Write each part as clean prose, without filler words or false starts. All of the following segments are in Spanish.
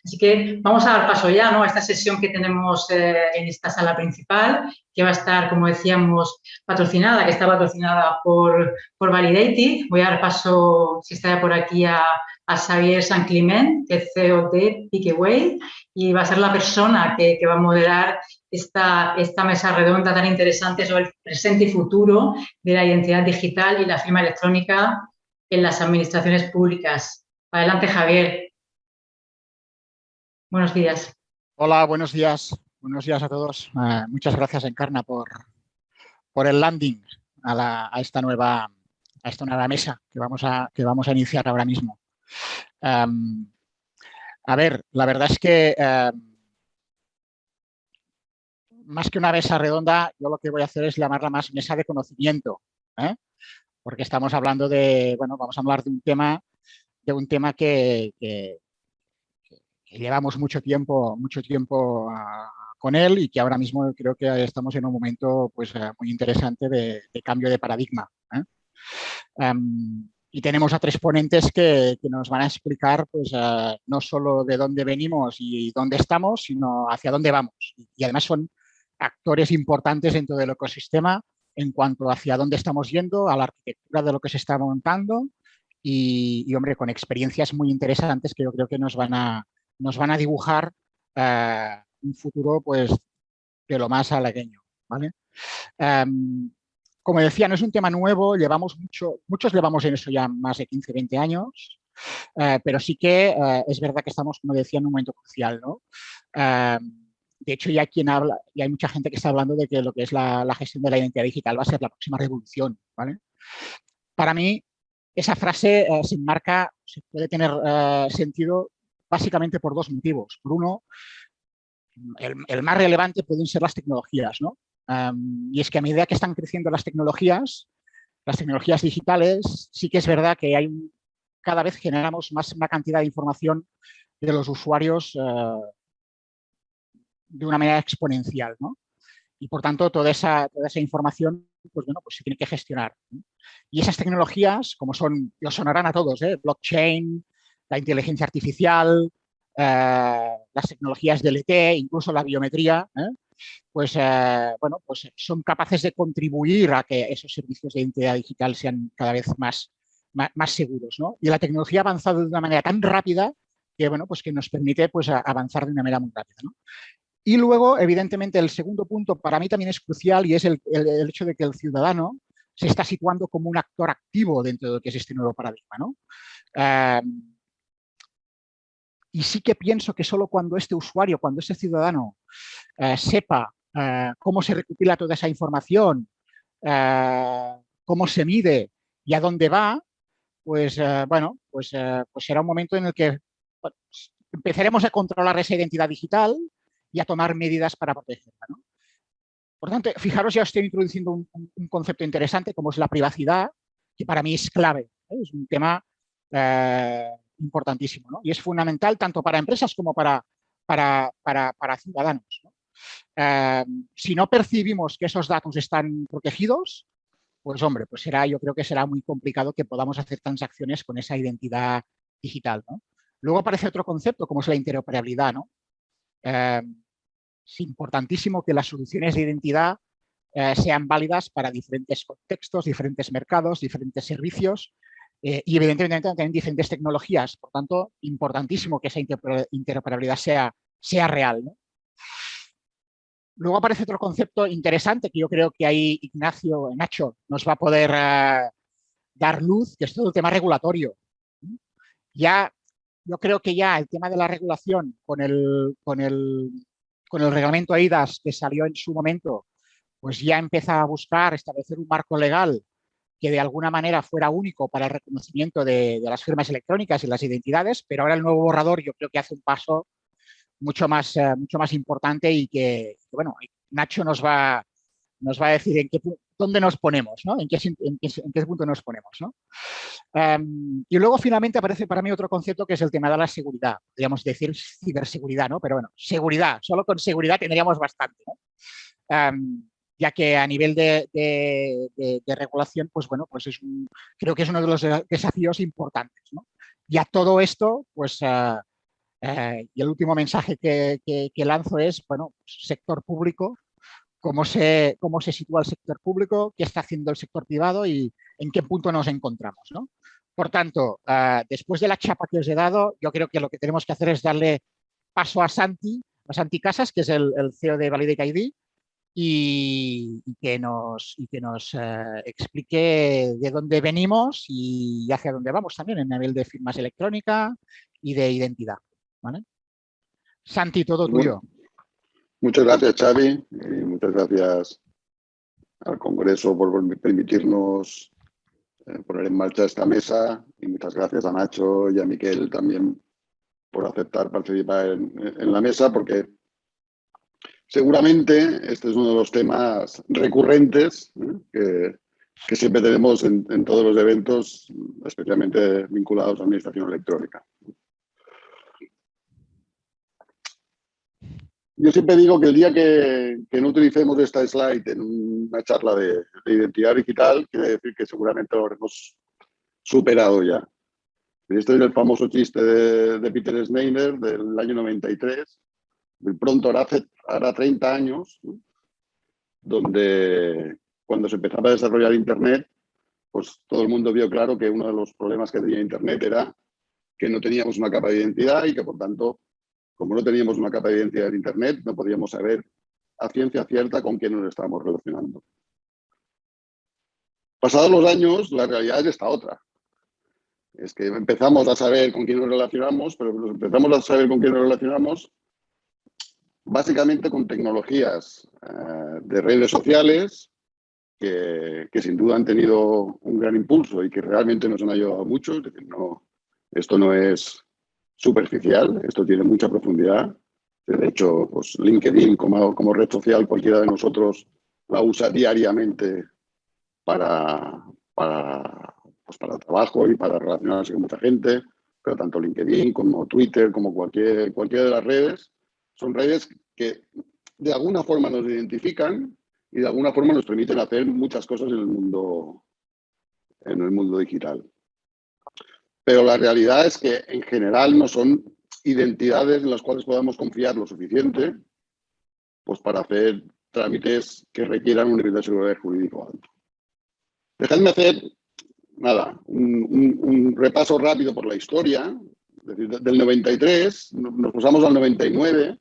Así que vamos a dar paso ya, ¿no?, a esta sesión que tenemos en esta sala principal, que va a estar, como decíamos, que está patrocinada por Validated. Voy a dar paso, si está por aquí, a Xavier San Climent, que es CEO de Pickaway, y va a ser la persona que va a moderar esta mesa redonda tan interesante sobre el presente y futuro de la identidad digital y la firma electrónica en las administraciones públicas. Adelante, Javier. Buenos días. Hola, buenos días. Buenos días a todos. Muchas gracias, Encarna, por el landing a esta nueva mesa que vamos a iniciar ahora mismo. A ver, la verdad es que más que una mesa redonda, yo lo que voy a hacer es llamarla más mesa de conocimiento, ¿eh? Porque estamos hablando vamos a hablar de un tema que llevamos mucho tiempo con él y que ahora mismo creo que estamos en un momento pues, muy interesante de cambio de paradigma, ¿eh? Y tenemos a tres ponentes que nos van a explicar pues, no solo de dónde venimos y dónde estamos, sino hacia dónde vamos. Y además son actores importantes dentro del ecosistema en cuanto hacia dónde estamos yendo, a la arquitectura de lo que se está montando hombre, con experiencias muy interesantes que yo creo que nos van a dibujar un futuro pues, de lo más halagüeño, ¿vale? Como decía, no es un tema nuevo, muchos llevamos en eso ya más de 15, 20 años, pero sí que es verdad que estamos, como decía, en un momento crucial, ¿no? De hecho, ya hay mucha gente que está hablando de que lo que es la gestión de la identidad digital va a ser la próxima revolución, ¿vale? Para mí, esa frase se puede tener sentido básicamente por dos motivos. Por uno, el más relevante pueden ser las tecnologías, ¿no? Y es que a medida que están creciendo las tecnologías digitales, sí que es verdad que cada vez generamos más una cantidad de información de los usuarios de una manera exponencial, ¿no? Y por tanto, toda esa información pues, pues se tiene que gestionar, ¿no? Y esas tecnologías, como os sonarán a todos, blockchain, la inteligencia artificial, las tecnologías del ET, incluso la biometría, pues son capaces de contribuir a que esos servicios de identidad digital sean cada vez más seguros, ¿no? Y la tecnología ha avanzado de una manera tan rápida que, pues que nos permite pues, avanzar de una manera muy rápida, ¿no? Y luego, evidentemente, el segundo punto para mí también es crucial y es el hecho de que el ciudadano se está situando como un actor activo dentro de lo que es este nuevo paradigma, ¿no? Y sí que pienso que solo cuando este usuario, cuando este ciudadano sepa cómo se recopila toda esa información, cómo se mide y a dónde va, pues será un momento en el que empezaremos a controlar esa identidad digital y a tomar medidas para protegerla, ¿no? Por tanto, fijaros, ya estoy introduciendo un concepto interesante como es la privacidad, que para mí es clave, ¿eh? Es un tema importantísimo, ¿no? Y es fundamental tanto para empresas como para ciudadanos, ¿no? Si no percibimos que esos datos están protegidos, pues hombre, yo creo que será muy complicado que podamos hacer transacciones con esa identidad digital, ¿no? Luego aparece otro concepto como es la interoperabilidad, ¿no? Es importantísimo que las soluciones de identidad sean válidas para diferentes contextos, diferentes mercados, diferentes servicios y evidentemente también diferentes tecnologías. Por tanto, importantísimo que esa interoperabilidad sea real, ¿no? Luego aparece otro concepto interesante que yo creo que ahí Nacho nos va a poder dar luz, que es todo el tema regulatorio. Yo creo que ya el tema de la regulación con el reglamento AIDAS que salió en su momento, pues ya empieza a buscar establecer un marco legal que de alguna manera fuera único para el reconocimiento de las firmas electrónicas y las identidades, pero ahora el nuevo borrador yo creo que hace un paso mucho más importante y que bueno, Nacho nos va a decir dónde nos ponemos, ¿no? En qué punto nos ponemos, ¿no? Y luego finalmente aparece para mí otro concepto que es el tema de la seguridad. Podríamos decir ciberseguridad, ¿no? Pero bueno, seguridad, solo con seguridad tendríamos bastante, ¿no? Ya que a nivel de regulación, pues bueno, creo que es uno de los desafíos importantes, ¿no? Y a todo esto, pues Y el último mensaje que lanzo es, bueno, sector público, cómo se sitúa el sector público, qué está haciendo el sector privado y en qué punto nos encontramos, ¿no? Por tanto, después de la chapa que os he dado, yo creo que lo que tenemos que hacer es darle paso a Santi Casas, que es el CEO de Validate ID, y que nos explique de dónde venimos y hacia dónde vamos también en nivel de firmas electrónica y de identidad, ¿vale? Santi, todo tuyo. Muchas gracias, Xavi, y muchas gracias al Congreso por permitirnos poner en marcha esta mesa, y muchas gracias a Nacho y a Miquel también por aceptar participar en la mesa, porque seguramente este es uno de los temas recurrentes que siempre tenemos en todos los eventos, especialmente vinculados a administración electrónica. Yo siempre digo que el día que no utilicemos esta slide en una charla de identidad digital, quiere decir que seguramente lo habremos superado ya. Este es el famoso chiste de Peter Schneider del año 93, muy pronto hará 30 años, ¿no? Donde cuando se empezaba a desarrollar Internet, pues todo el mundo vio claro que uno de los problemas que tenía Internet era que no teníamos una capa de identidad y que, por tanto, como no teníamos una capa de identidad en Internet, no podíamos saber a ciencia cierta con quién nos estábamos relacionando. Pasados los años, la realidad es esta otra. Es que empezamos a saber con quién nos relacionamos, pero empezamos a saber con quién nos relacionamos básicamente con tecnologías de redes sociales que sin duda han tenido un gran impulso y que realmente nos han ayudado mucho. Es decir, esto no es superficial, esto tiene mucha profundidad. De hecho, pues LinkedIn como red social, cualquiera de nosotros la usa diariamente para trabajo y para relacionarse con mucha gente, pero tanto LinkedIn como Twitter, como cualquiera de las redes, son redes que de alguna forma nos identifican y de alguna forma nos permiten hacer muchas cosas en el mundo digital. Pero la realidad es que en general no son identidades en las cuales podamos confiar lo suficiente pues para hacer trámites que requieran un nivel de seguridad jurídico alto. Dejadme hacer un repaso rápido por la historia. Es decir, del 93, nos pasamos al 99.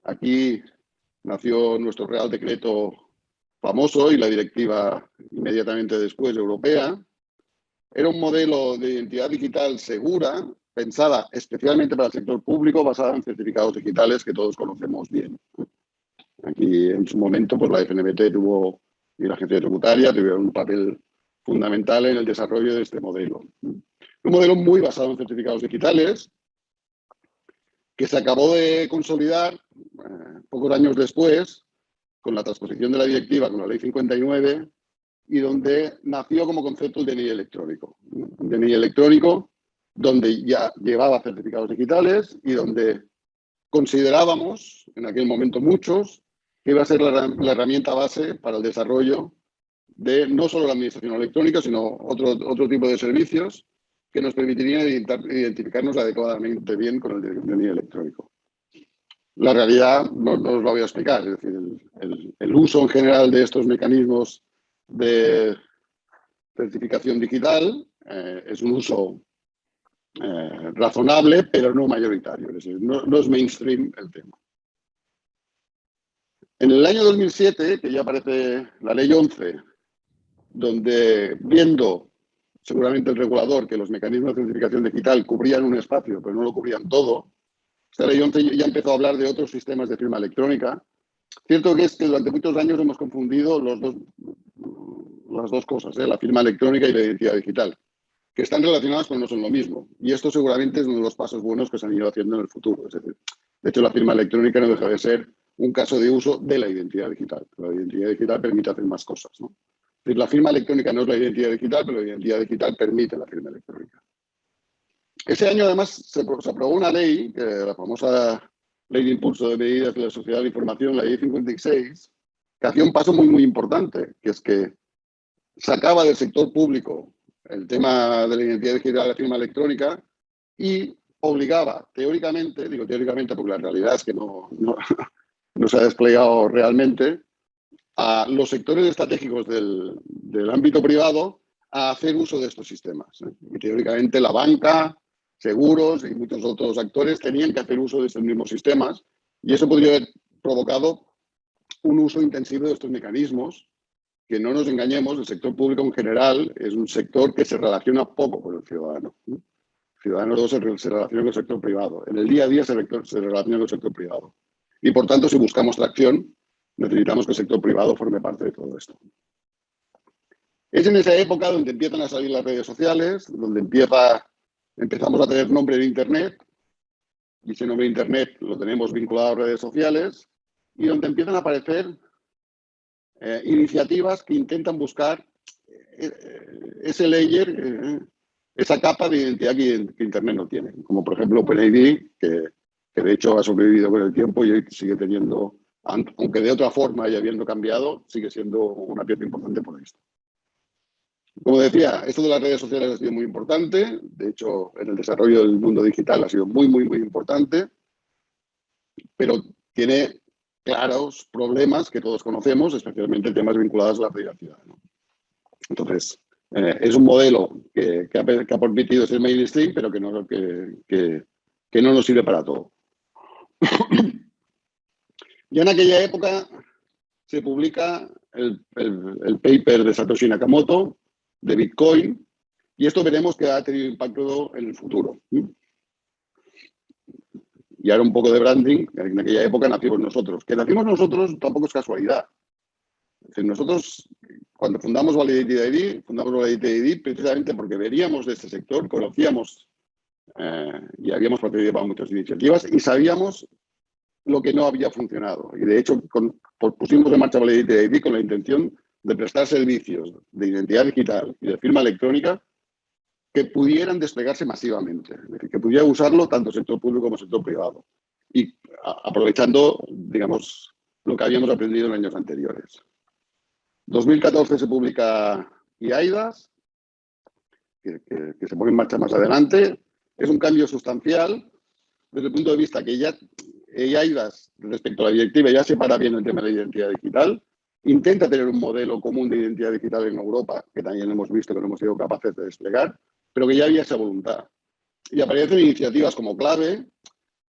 Aquí nació nuestro Real Decreto famoso y la directiva inmediatamente después europea. Era un modelo de identidad digital segura, pensada especialmente para el sector público, basada en certificados digitales que todos conocemos bien. Aquí, en su momento, pues la FNBT y la Agencia Tributaria tuvieron un papel fundamental en el desarrollo de este modelo. Un modelo muy basado en certificados digitales, que se acabó de consolidar pocos años después, con la transposición de la directiva, con la Ley 59, y donde nació como concepto el DNI electrónico. Un DNI electrónico donde ya llevaba certificados digitales y donde considerábamos, en aquel momento muchos, que iba a ser la herramienta base para el desarrollo de no solo la administración electrónica, sino otro tipo de servicios que nos permitirían identificarnos adecuadamente bien con el DNI electrónico. La realidad no os lo voy a explicar, es decir, el uso en general de estos mecanismos de certificación digital es un uso razonable, pero no mayoritario, es decir, no es mainstream el tema. En el año 2007, que ya aparece la Ley 11, donde viendo seguramente el regulador que los mecanismos de certificación digital cubrían un espacio, pero no lo cubrían todo, esta Ley 11 ya empezó a hablar de otros sistemas de firma electrónica. Cierto que es que durante muchos años hemos confundido las dos cosas, la firma electrónica y la identidad digital, que están relacionadas pero no son lo mismo. Y esto seguramente es uno de los pasos buenos que se han ido haciendo en el futuro. Es decir, de hecho, la firma electrónica no deja de ser un caso de uso de la identidad digital. La identidad digital permite hacer más cosas, ¿no? Es decir, la firma electrónica no es la identidad digital, pero la identidad digital permite la firma electrónica. Ese año, además, se aprobó una ley, la famosa Ley de Impulso de Medidas de la Sociedad de la Información, la Ley 56, que hacía un paso muy, muy importante, que es que sacaba del sector público el tema de la identidad digital de la firma electrónica y obligaba teóricamente, digo teóricamente porque la realidad es que no se ha desplegado realmente, a los sectores estratégicos del ámbito privado a hacer uso de estos sistemas. Y teóricamente la banca, seguros y muchos otros actores tenían que hacer uso de estos mismos sistemas, y eso podría haber provocado un uso intensivo de estos mecanismos, que no nos engañemos, el sector público en general es un sector que se relaciona poco con el ciudadano. El ciudadano se relaciona con el sector privado. En el día a día se relaciona con el sector privado. Y por tanto, si buscamos tracción, necesitamos que el sector privado forme parte de todo esto. Es en esa época donde empiezan a salir las redes sociales, donde empezamos a tener nombre en Internet, y ese nombre de Internet lo tenemos vinculado a redes sociales, y donde empiezan a aparecer iniciativas que intentan buscar ese layer, esa capa de identidad que Internet no tiene, como por ejemplo OpenID, que de hecho ha sobrevivido con el tiempo y hoy sigue teniendo, aunque de otra forma y habiendo cambiado, sigue siendo una pieza importante por esto. Como decía, esto de las redes sociales ha sido muy importante. De hecho, en el desarrollo del mundo digital ha sido muy, muy, muy importante. Pero tiene claros problemas que todos conocemos, especialmente temas vinculados a la privacidad, ¿no? Entonces, es un modelo que ha permitido ser mainstream, pero que no nos sirve para todo. Ya en aquella época se publica el paper de Satoshi Nakamoto, de Bitcoin, y esto veremos que ha tenido impacto en el futuro. Y ahora un poco de branding, en aquella época nacimos nosotros. Que nacimos nosotros tampoco es casualidad. Es decir, nosotros, cuando fundamos Validated ID precisamente porque veníamos de este sector, conocíamos y habíamos participado en muchas iniciativas y sabíamos lo que no había funcionado. Y de hecho, pusimos en marcha Validated ID con la intención de prestar servicios de identidad digital y de firma electrónica que pudieran desplegarse masivamente, es decir, que pudiera usarlo tanto el sector público como el sector privado, y aprovechando, digamos, lo que habíamos aprendido en años anteriores. 2014 se publica eIDAS, que se pone en marcha más adelante. Es un cambio sustancial desde el punto de vista que ya eIDAS, respecto a la directiva, ya separa bien el tema de la identidad digital, intenta tener un modelo común de identidad digital en Europa, que también hemos visto que no hemos sido capaces de desplegar, pero que ya había esa voluntad. Y aparecen iniciativas como Clave,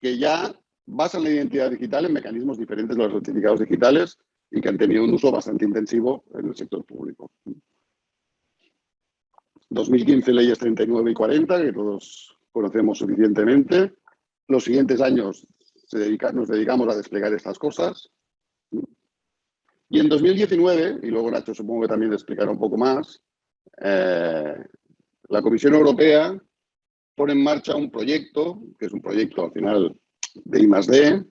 que ya basan la identidad digital en mecanismos diferentes de los certificados digitales y que han tenido un uso bastante intensivo en el sector público. 2015, leyes 39 y 40, que todos conocemos suficientemente. Los siguientes años nos dedicamos a desplegar estas cosas. Y en 2019, y luego Nacho supongo que también explicará un poco más, la Comisión Europea pone en marcha un proyecto, que es un proyecto al final de I+D,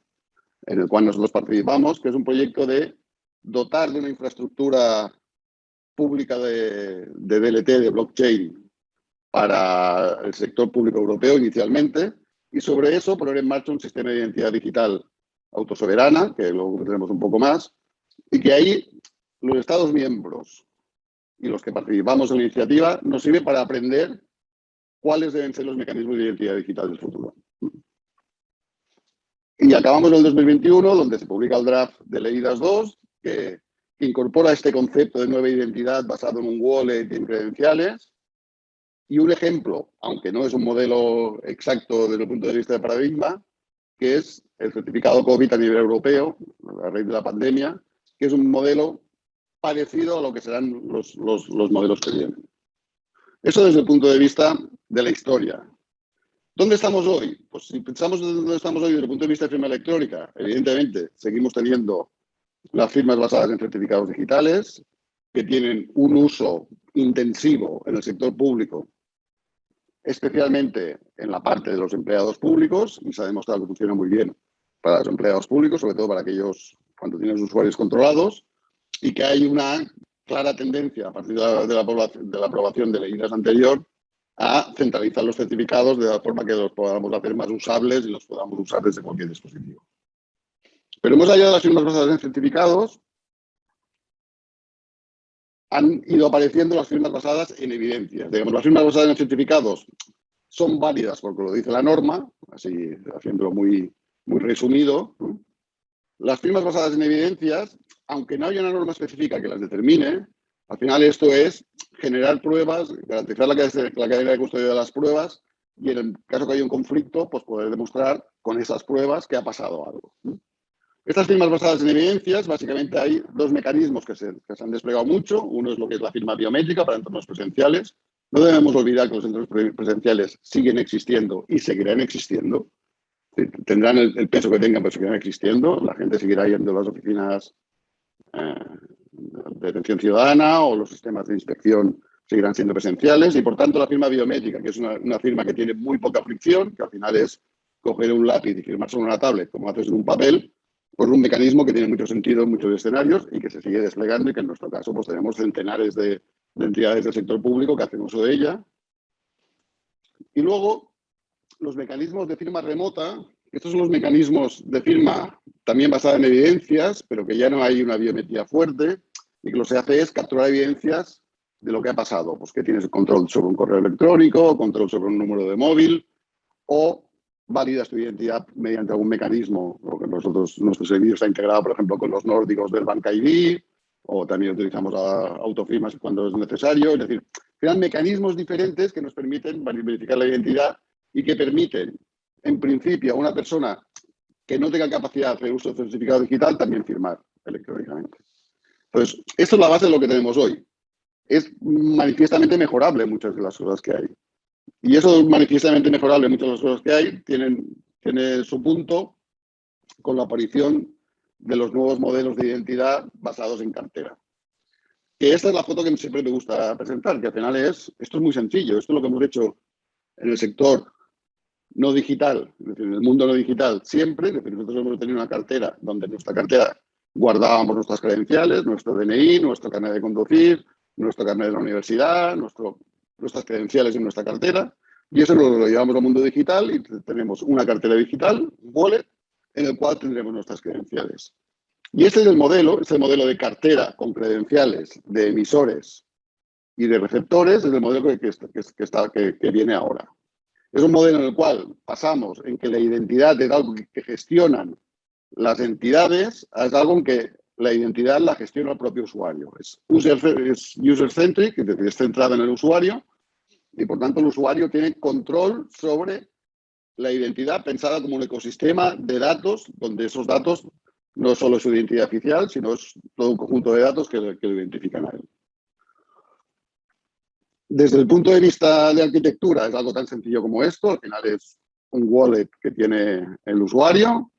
en el cual nosotros participamos, que es un proyecto de dotar de una infraestructura pública de DLT, de blockchain, para el sector público europeo inicialmente, y sobre eso poner en marcha un sistema de identidad digital autosoberana, que luego tenemos un poco más, y que ahí los Estados miembros y los que participamos en la iniciativa nos sirve para aprender cuáles deben ser los mecanismos de identidad digital del futuro. Y acabamos en el 2021, donde se publica el draft de la eIDAS 2, que incorpora este concepto de nueva identidad basado en un wallet y en credenciales. Y un ejemplo, aunque no es un modelo exacto desde el punto de vista de paradigma, que es el certificado COVID a nivel europeo, a raíz de la pandemia, que es un modelo parecido a lo que serán los modelos que vienen. Eso desde el punto de vista de la historia. ¿Dónde estamos hoy? Pues si pensamos en dónde estamos hoy desde el punto de vista de firma electrónica, evidentemente seguimos teniendo las firmas basadas en certificados digitales, que tienen un uso intensivo en el sector público, especialmente en la parte de los empleados públicos, y se ha demostrado que funciona muy bien para los empleados públicos, sobre todo para aquellos cuando tienen los usuarios controlados, y que hay una clara tendencia a partir de la aprobación de la eIDAS anterior a centralizar los certificados de la forma que los podamos hacer más usables y los podamos usar desde cualquier dispositivo. Pero más allá de las firmas basadas en certificados, han ido apareciendo las firmas basadas en evidencias. Digamos, las firmas basadas en certificados son válidas porque lo dice la norma, así haciéndolo muy resumido, ¿no? Las firmas basadas en evidencias, aunque no haya una norma específica que las determine, al final esto es generar pruebas, garantizar la cadena de custodia de las pruebas y en el caso que haya un conflicto, pues poder demostrar con esas pruebas que ha pasado algo, ¿no? Estas firmas basadas en evidencias, básicamente hay dos mecanismos que se han desplegado mucho. Uno es lo que es la firma biométrica para entornos presenciales. No debemos olvidar que los entornos presenciales siguen existiendo y seguirán existiendo. Tendrán el peso que tengan, pero seguirán existiendo. La gente seguirá yendo a las oficinas de atención ciudadana o los sistemas de inspección seguirán siendo presenciales y, por tanto, la firma biométrica, que es una firma que tiene muy poca fricción, que al final es coger un lápiz y firmar sobre una tablet, como haces en un papel, pues un mecanismo que tiene mucho sentido en muchos escenarios y que se sigue desplegando y que en nuestro caso pues tenemos centenares de entidades del sector público que hacen uso de ella. Y luego, los mecanismos de firma remota, estos son los mecanismos de firma también basada en evidencias, pero que ya no hay una biometría fuerte y que lo que se hace es capturar evidencias de lo que ha pasado, pues que tienes control sobre un correo electrónico, control sobre un número de móvil o validas tu identidad mediante algún mecanismo, lo que nuestro servicio está integrado, por ejemplo, con los nórdicos del Bank ID, o también utilizamos autofirmas cuando es necesario. Es decir, crean mecanismos diferentes que nos permiten verificar la identidad y que permiten, en principio, a una persona que no tenga capacidad de hacer uso del certificado digital también firmar electrónicamente. Entonces, esto es la base de lo que tenemos hoy. Es manifiestamente mejorable muchas de las cosas que hay. Y eso manifiestamente mejorable, muchas de las cosas que hay, tiene su punto con la aparición de los nuevos modelos de identidad basados en cartera. Que esta es la foto que siempre me gusta presentar, que al final esto es muy sencillo. Esto es lo que hemos hecho en el sector no digital, es decir, en el mundo no digital siempre. Es decir, nosotros hemos tenido una cartera donde en nuestra cartera guardábamos nuestras credenciales, nuestro DNI, nuestro carnet de conducir, nuestro carnet de la universidad, nuestras credenciales en nuestra cartera, y eso lo llevamos al mundo digital y tenemos una cartera digital, un wallet, en el cual tendremos nuestras credenciales. Y este es el modelo de cartera con credenciales de emisores y de receptores, es el modelo que viene ahora. Es un modelo en el cual pasamos en que la identidad es algo que gestionan las entidades, es algo en que la identidad la gestiona el propio usuario. Es user-centric, es decir, es centrada en el usuario y, por tanto, el usuario tiene control sobre la identidad pensada como un ecosistema de datos, donde esos datos no solo es su identidad oficial, sino es todo un conjunto de datos que lo identifican a él. Desde el punto de vista de arquitectura, es algo tan sencillo como esto. Al final es un wallet que tiene el usuario,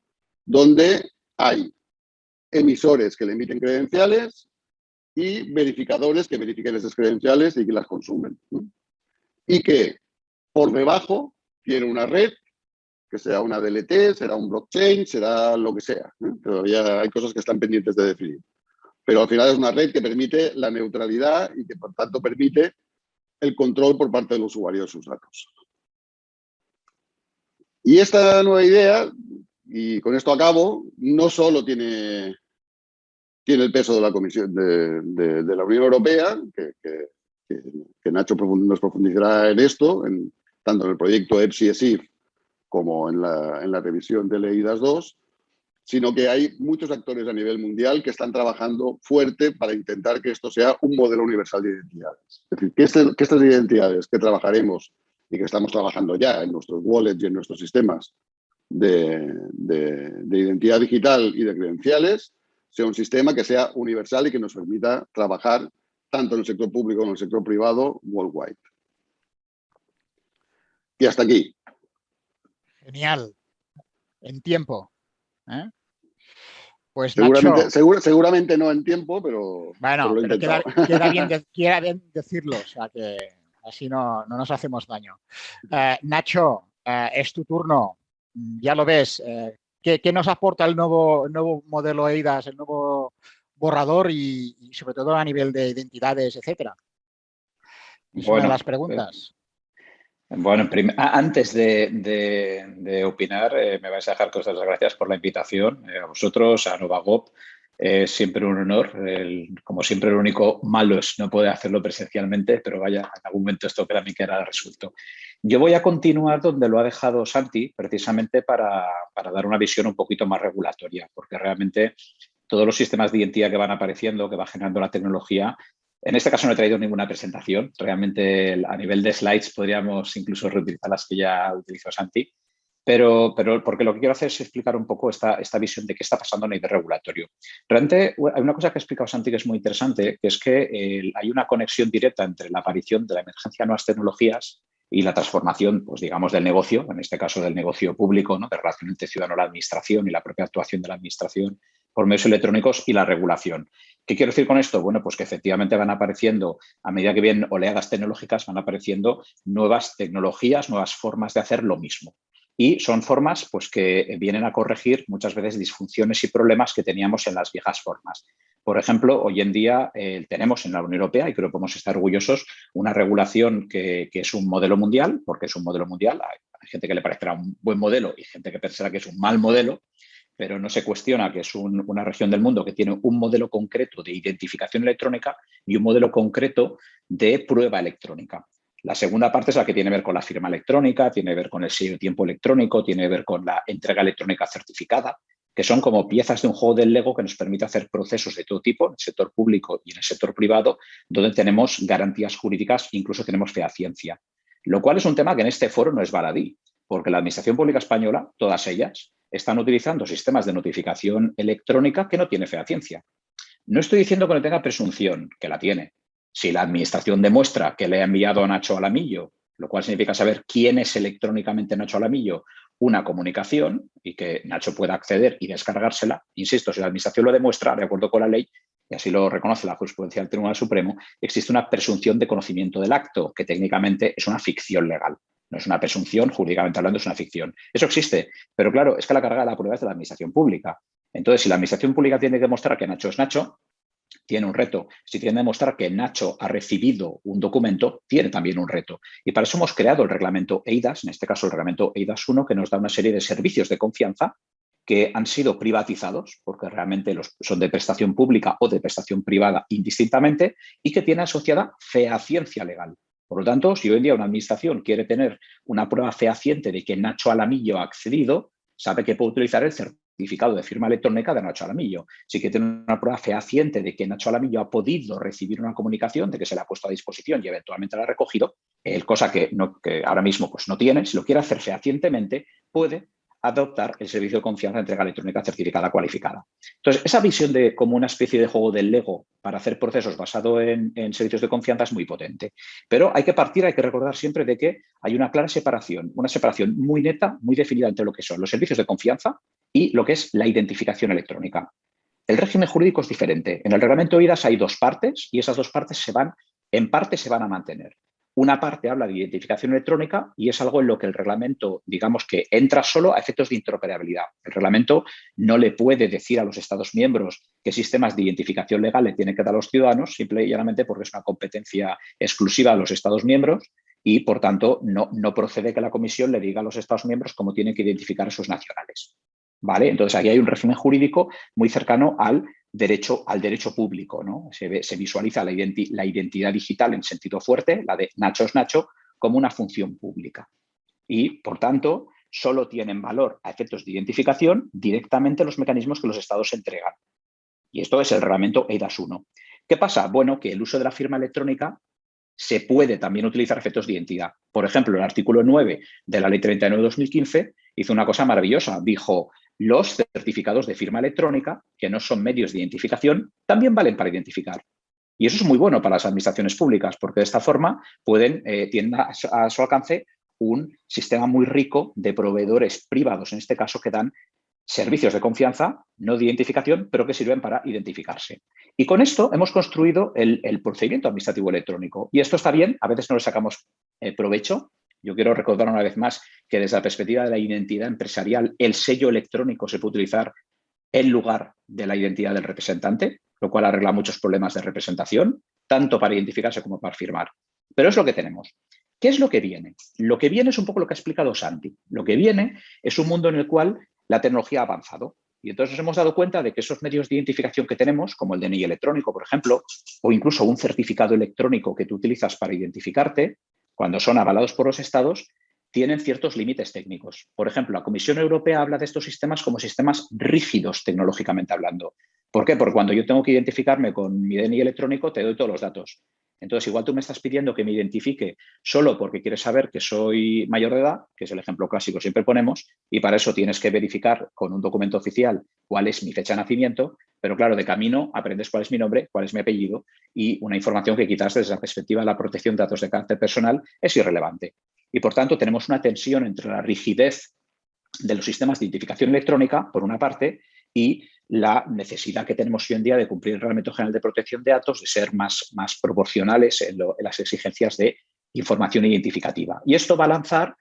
donde hay emisores que le emiten credenciales y verificadores que verifiquen esas credenciales y que las consumen, ¿no? Y que por debajo tiene una red, que será una DLT, será un blockchain, será lo que sea, ¿no? Todavía hay cosas que están pendientes de definir. Pero al final es una red que permite la neutralidad y que por tanto permite el control por parte del usuario de sus datos. Y esta nueva idea, y con esto acabo, no solo tiene el peso de la Comisión de la Unión Europea, que Nacho nos profundizará en esto, tanto en el proyecto EPSI-ESIF como en la revisión de Ley DAS 2, sino que hay muchos actores a nivel mundial que están trabajando fuerte para intentar que esto sea un modelo universal de identidades. Es decir, que estas identidades que trabajaremos y que estamos trabajando ya en nuestros wallets y en nuestros sistemas de identidad digital y de credenciales, sea un sistema que sea universal y que nos permita trabajar tanto en el sector público como en el sector privado worldwide. Y hasta aquí. Genial. En tiempo. Pues seguramente no en tiempo, pero bueno, lo he intentado. Queda bien decirlo, o sea que así no nos hacemos daño. Nacho, es tu turno. Ya lo ves. ¿Qué nos aporta el nuevo modelo EIDAS, el nuevo borrador y sobre todo a nivel de identidades, etcétera? Es una de las preguntas. Bueno, antes de opinar, me vais a dejar que os dé las gracias por la invitación, a vosotros, a Novagop Es siempre un honor. Como siempre, lo único malo es no poder hacerlo presencialmente, pero vaya, en algún momento esto también quedará resuelto. Yo voy a continuar donde lo ha dejado Santi, precisamente para dar una visión un poquito más regulatoria, porque realmente todos los sistemas de identidad que van apareciendo, que va generando la tecnología, en este caso no he traído ninguna presentación. Realmente a nivel de slides podríamos incluso reutilizar las que ya utilizó Santi. Pero porque lo que quiero hacer es explicar un poco esta visión de qué está pasando a nivel regulatorio. Realmente hay una cosa que ha explicado Santi que es muy interesante, que es que hay una conexión directa entre la aparición de la emergencia de nuevas tecnologías y la transformación, pues digamos, del negocio, en este caso del negocio público, ¿no? De relación entre ciudadano y la administración y la propia actuación de la administración por medios electrónicos y la regulación. ¿Qué quiero decir con esto? Bueno, pues que efectivamente van apareciendo, a medida que vienen oleadas tecnológicas, van apareciendo nuevas tecnologías, nuevas formas de hacer lo mismo. Y son formas pues, que vienen a corregir muchas veces disfunciones y problemas que teníamos en las viejas formas. Por ejemplo, hoy en día tenemos en la Unión Europea, y creo que podemos estar orgullosos, una regulación que es un modelo mundial, porque es un modelo mundial. Hay gente que le parecerá un buen modelo y gente que pensará que es un mal modelo, pero no se cuestiona que es una región del mundo que tiene un modelo concreto de identificación electrónica y un modelo concreto de prueba electrónica. La segunda parte es la que tiene que ver con la firma electrónica, tiene que ver con el sello de tiempo electrónico, tiene que ver con la entrega electrónica certificada, que son como piezas de un juego del Lego que nos permite hacer procesos de todo tipo, en el sector público y en el sector privado, donde tenemos garantías jurídicas, incluso tenemos fehaciencia. Lo cual es un tema que en este foro no es baladí, porque la Administración Pública Española, todas ellas, están utilizando sistemas de notificación electrónica que no tiene fehaciencia. No estoy diciendo que no tenga presunción, que la tiene. Si la administración demuestra que le ha enviado a Nacho Alamillo, lo cual significa saber quién es electrónicamente Nacho Alamillo, una comunicación y que Nacho pueda acceder y descargársela, insisto, si la administración lo demuestra, de acuerdo con la ley, y así lo reconoce la jurisprudencia del Tribunal Supremo, existe una presunción de conocimiento del acto, que técnicamente es una ficción legal. No es una presunción, jurídicamente hablando, es una ficción. Eso existe, pero claro, es que la carga de la prueba es de la administración pública. Entonces, si la administración pública tiene que demostrar que Nacho es Nacho, tiene un reto. Si tiene que demostrar que Nacho ha recibido un documento, tiene también un reto. Y para eso hemos creado el reglamento eIDAS, en este caso el reglamento eIDAS 1, que nos da una serie de servicios de confianza que han sido privatizados, porque realmente son de prestación pública o de prestación privada indistintamente, y que tiene asociada fehaciencia legal. Por lo tanto, si hoy en día una administración quiere tener una prueba fehaciente de que Nacho Alamillo ha accedido, sabe que puede utilizar el certificado de firma electrónica de Nacho Alamillo. Si quiere tener una prueba fehaciente de que Nacho Alamillo ha podido recibir una comunicación, de que se le ha puesto a disposición y eventualmente la ha recogido, cosa que ahora mismo pues, no tiene, si lo quiere hacer fehacientemente, puede adoptar el servicio de confianza de entrega electrónica certificada cualificada. Entonces, esa visión de como una especie de juego del Lego para hacer procesos basado en servicios de confianza es muy potente. Pero hay que recordar siempre de que hay una clara separación, una separación muy neta, muy definida entre lo que son los servicios de confianza y lo que es la identificación electrónica. El régimen jurídico es diferente. En el reglamento eIDAS hay dos partes y esas dos partes en parte se van a mantener. Una parte habla de identificación electrónica y es algo en lo que el reglamento, digamos que entra solo a efectos de interoperabilidad. El reglamento no le puede decir a los Estados miembros qué sistemas de identificación legal le tienen que dar a los ciudadanos, simple y llanamente porque es una competencia exclusiva de los Estados miembros y, por tanto, no procede que la Comisión le diga a los Estados miembros cómo tienen que identificar a sus nacionales. ¿Vale? Entonces, aquí hay un régimen jurídico muy cercano al derecho público, ¿no? Se visualiza la identidad digital en sentido fuerte, la de Nacho es Nacho, como una función pública. Y, por tanto, solo tienen valor a efectos de identificación directamente los mecanismos que los estados entregan. Y esto es el reglamento eIDAS 1. ¿Qué pasa? Bueno, que el uso de la firma electrónica se puede también utilizar efectos de identidad. Por ejemplo, el artículo 9 de la Ley 39 de 2015 hizo una cosa maravillosa. Dijo, los certificados de firma electrónica, que no son medios de identificación, también valen para identificar. Y eso es muy bueno para las administraciones públicas, porque de esta forma tienen a su alcance un sistema muy rico de proveedores privados, en este caso, que dan servicios de confianza, no de identificación, pero que sirven para identificarse. Y con esto hemos construido el procedimiento administrativo electrónico. Y esto está bien, a veces no le sacamos provecho. Yo quiero recordar una vez más que desde la perspectiva de la identidad empresarial, el sello electrónico se puede utilizar en lugar de la identidad del representante, lo cual arregla muchos problemas de representación, tanto para identificarse como para firmar. Pero es lo que tenemos. ¿Qué es lo que viene? Lo que viene es un poco lo que ha explicado Santi. Lo que viene es un mundo en el cual la tecnología ha avanzado Y entonces nos hemos dado cuenta de que esos medios de identificación que tenemos, como el DNI electrónico, por ejemplo, o incluso un certificado electrónico que tú utilizas para identificarte, cuando son avalados por los estados, tienen ciertos límites técnicos. Por ejemplo, la Comisión Europea habla de estos sistemas como sistemas rígidos tecnológicamente hablando. ¿Por qué? Porque cuando yo tengo que identificarme con mi DNI electrónico, te doy todos los datos. Entonces, igual tú me estás pidiendo que me identifique solo porque quieres saber que soy mayor de edad, que es el ejemplo clásico que siempre ponemos, y para eso tienes que verificar con un documento oficial cuál es mi fecha de nacimiento, pero claro, de camino aprendes cuál es mi nombre, cuál es mi apellido y una información que quizás desde la perspectiva de la protección de datos de carácter personal es irrelevante. Y por tanto, tenemos una tensión entre la rigidez de los sistemas de identificación electrónica, por una parte, y la necesidad que tenemos hoy en día de cumplir el Reglamento General de Protección de Datos, de ser más proporcionales en las exigencias de información identificativa. Y esto va a lanzar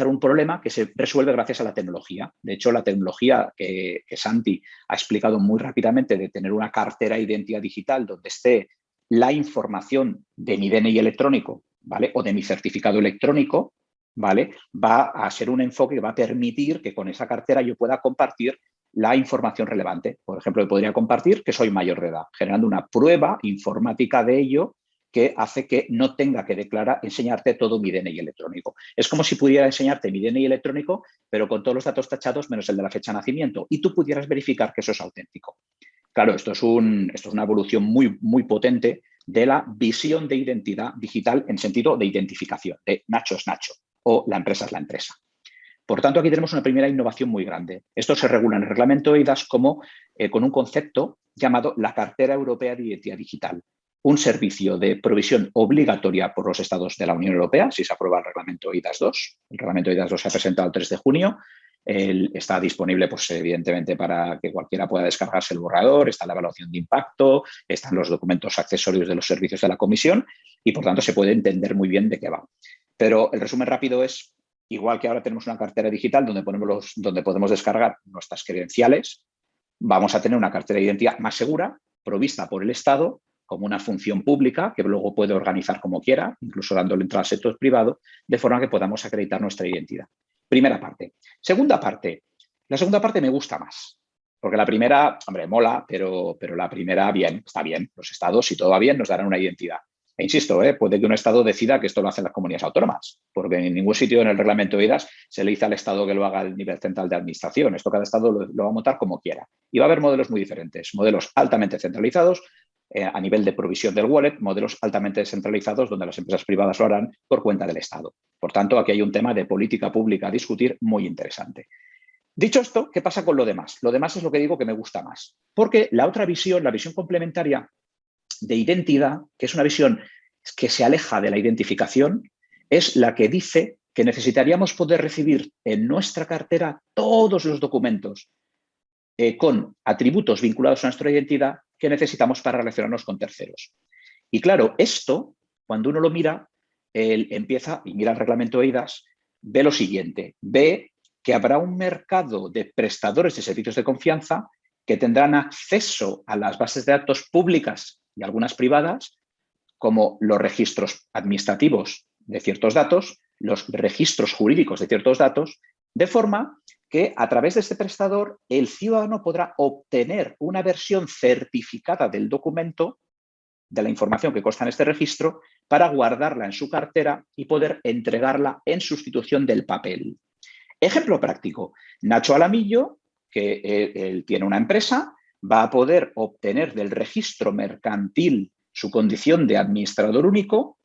un problema que se resuelve gracias a la tecnología. De hecho, la tecnología que Santi ha explicado muy rápidamente de tener una cartera de identidad digital donde esté la información de mi DNI electrónico, ¿vale? O de mi certificado electrónico, ¿vale? Va a ser un enfoque que va a permitir que con esa cartera yo pueda compartir la información relevante. Por ejemplo, yo podría compartir que soy mayor de edad, generando una prueba informática de ello que hace que no tenga que enseñarte todo mi DNI electrónico. Es como si pudiera enseñarte mi DNI electrónico, pero con todos los datos tachados menos el de la fecha de nacimiento, y tú pudieras verificar que eso es auténtico. Claro, esto es una evolución muy potente de la visión de identidad digital en sentido de identificación, de Nacho es Nacho o la empresa es la empresa. Por tanto, aquí tenemos una primera innovación muy grande. Esto se regula en el reglamento eIDAS como con un concepto llamado la Cartera Europea de Identidad Digital, un servicio de provisión obligatoria por los estados de la Unión Europea, si se aprueba el reglamento eIDAS 2. El reglamento eIDAS 2 se ha presentado el 3 de junio. Está disponible, pues, evidentemente, para que cualquiera pueda descargarse el borrador, está la evaluación de impacto, están los documentos accesorios de los servicios de la Comisión y, por tanto, se puede entender muy bien de qué va. Pero el resumen rápido es, igual que ahora tenemos una cartera digital donde podemos descargar nuestras credenciales, vamos a tener una cartera de identidad más segura, provista por el Estado, como una función pública que luego puede organizar como quiera, incluso dándole entrada al sector privado, de forma que podamos acreditar nuestra identidad. Primera parte. Segunda parte. La segunda parte me gusta más, porque la primera, hombre, mola, pero la primera, bien, está bien. Los estados, si todo va bien, nos darán una identidad. E insisto, puede que un estado decida que esto lo hacen las comunidades autónomas, porque en ningún sitio en el reglamento eIDAS se le dice al estado que lo haga al nivel central de administración. Esto cada estado lo va a montar como quiera. Y va a haber modelos muy diferentes, modelos altamente centralizados a nivel de provisión del wallet, modelos altamente descentralizados donde las empresas privadas lo harán por cuenta del Estado. Por tanto, aquí hay un tema de política pública a discutir muy interesante. Dicho esto, ¿qué pasa con lo demás? Lo demás es lo que digo que me gusta más, porque la otra visión, la visión complementaria de identidad, que es una visión que se aleja de la identificación, es la que dice que necesitaríamos poder recibir en nuestra cartera todos los documentos con atributos vinculados a nuestra identidad que necesitamos para relacionarnos con terceros. Y claro, esto, cuando uno lo mira, él empieza y mira el reglamento eIDAS, ve lo siguiente, ve que habrá un mercado de prestadores de servicios de confianza que tendrán acceso a las bases de datos públicas y algunas privadas, como los registros administrativos de ciertos datos, los registros jurídicos de ciertos datos, de forma que a través de este prestador el ciudadano podrá obtener una versión certificada del documento, de la información que consta en este registro, para guardarla en su cartera y poder entregarla en sustitución del papel. Ejemplo práctico, Nacho Alamillo, que él tiene una empresa, va a poder obtener del registro mercantil su condición de administrador único.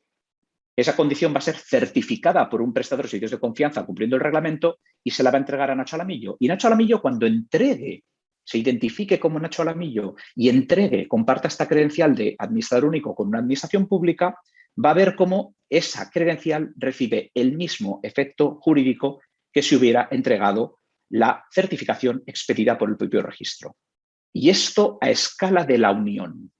Esa condición va a ser certificada por un prestador de servicios de confianza cumpliendo el reglamento y se la va a entregar a Nacho Alamillo. Y Nacho Alamillo, cuando entregue, se identifique como Nacho Alamillo y entregue, comparta esta credencial de administrador único con una administración pública, va a ver cómo esa credencial recibe el mismo efecto jurídico que si hubiera entregado la certificación expedida por el propio registro. Y esto a escala de la Unión.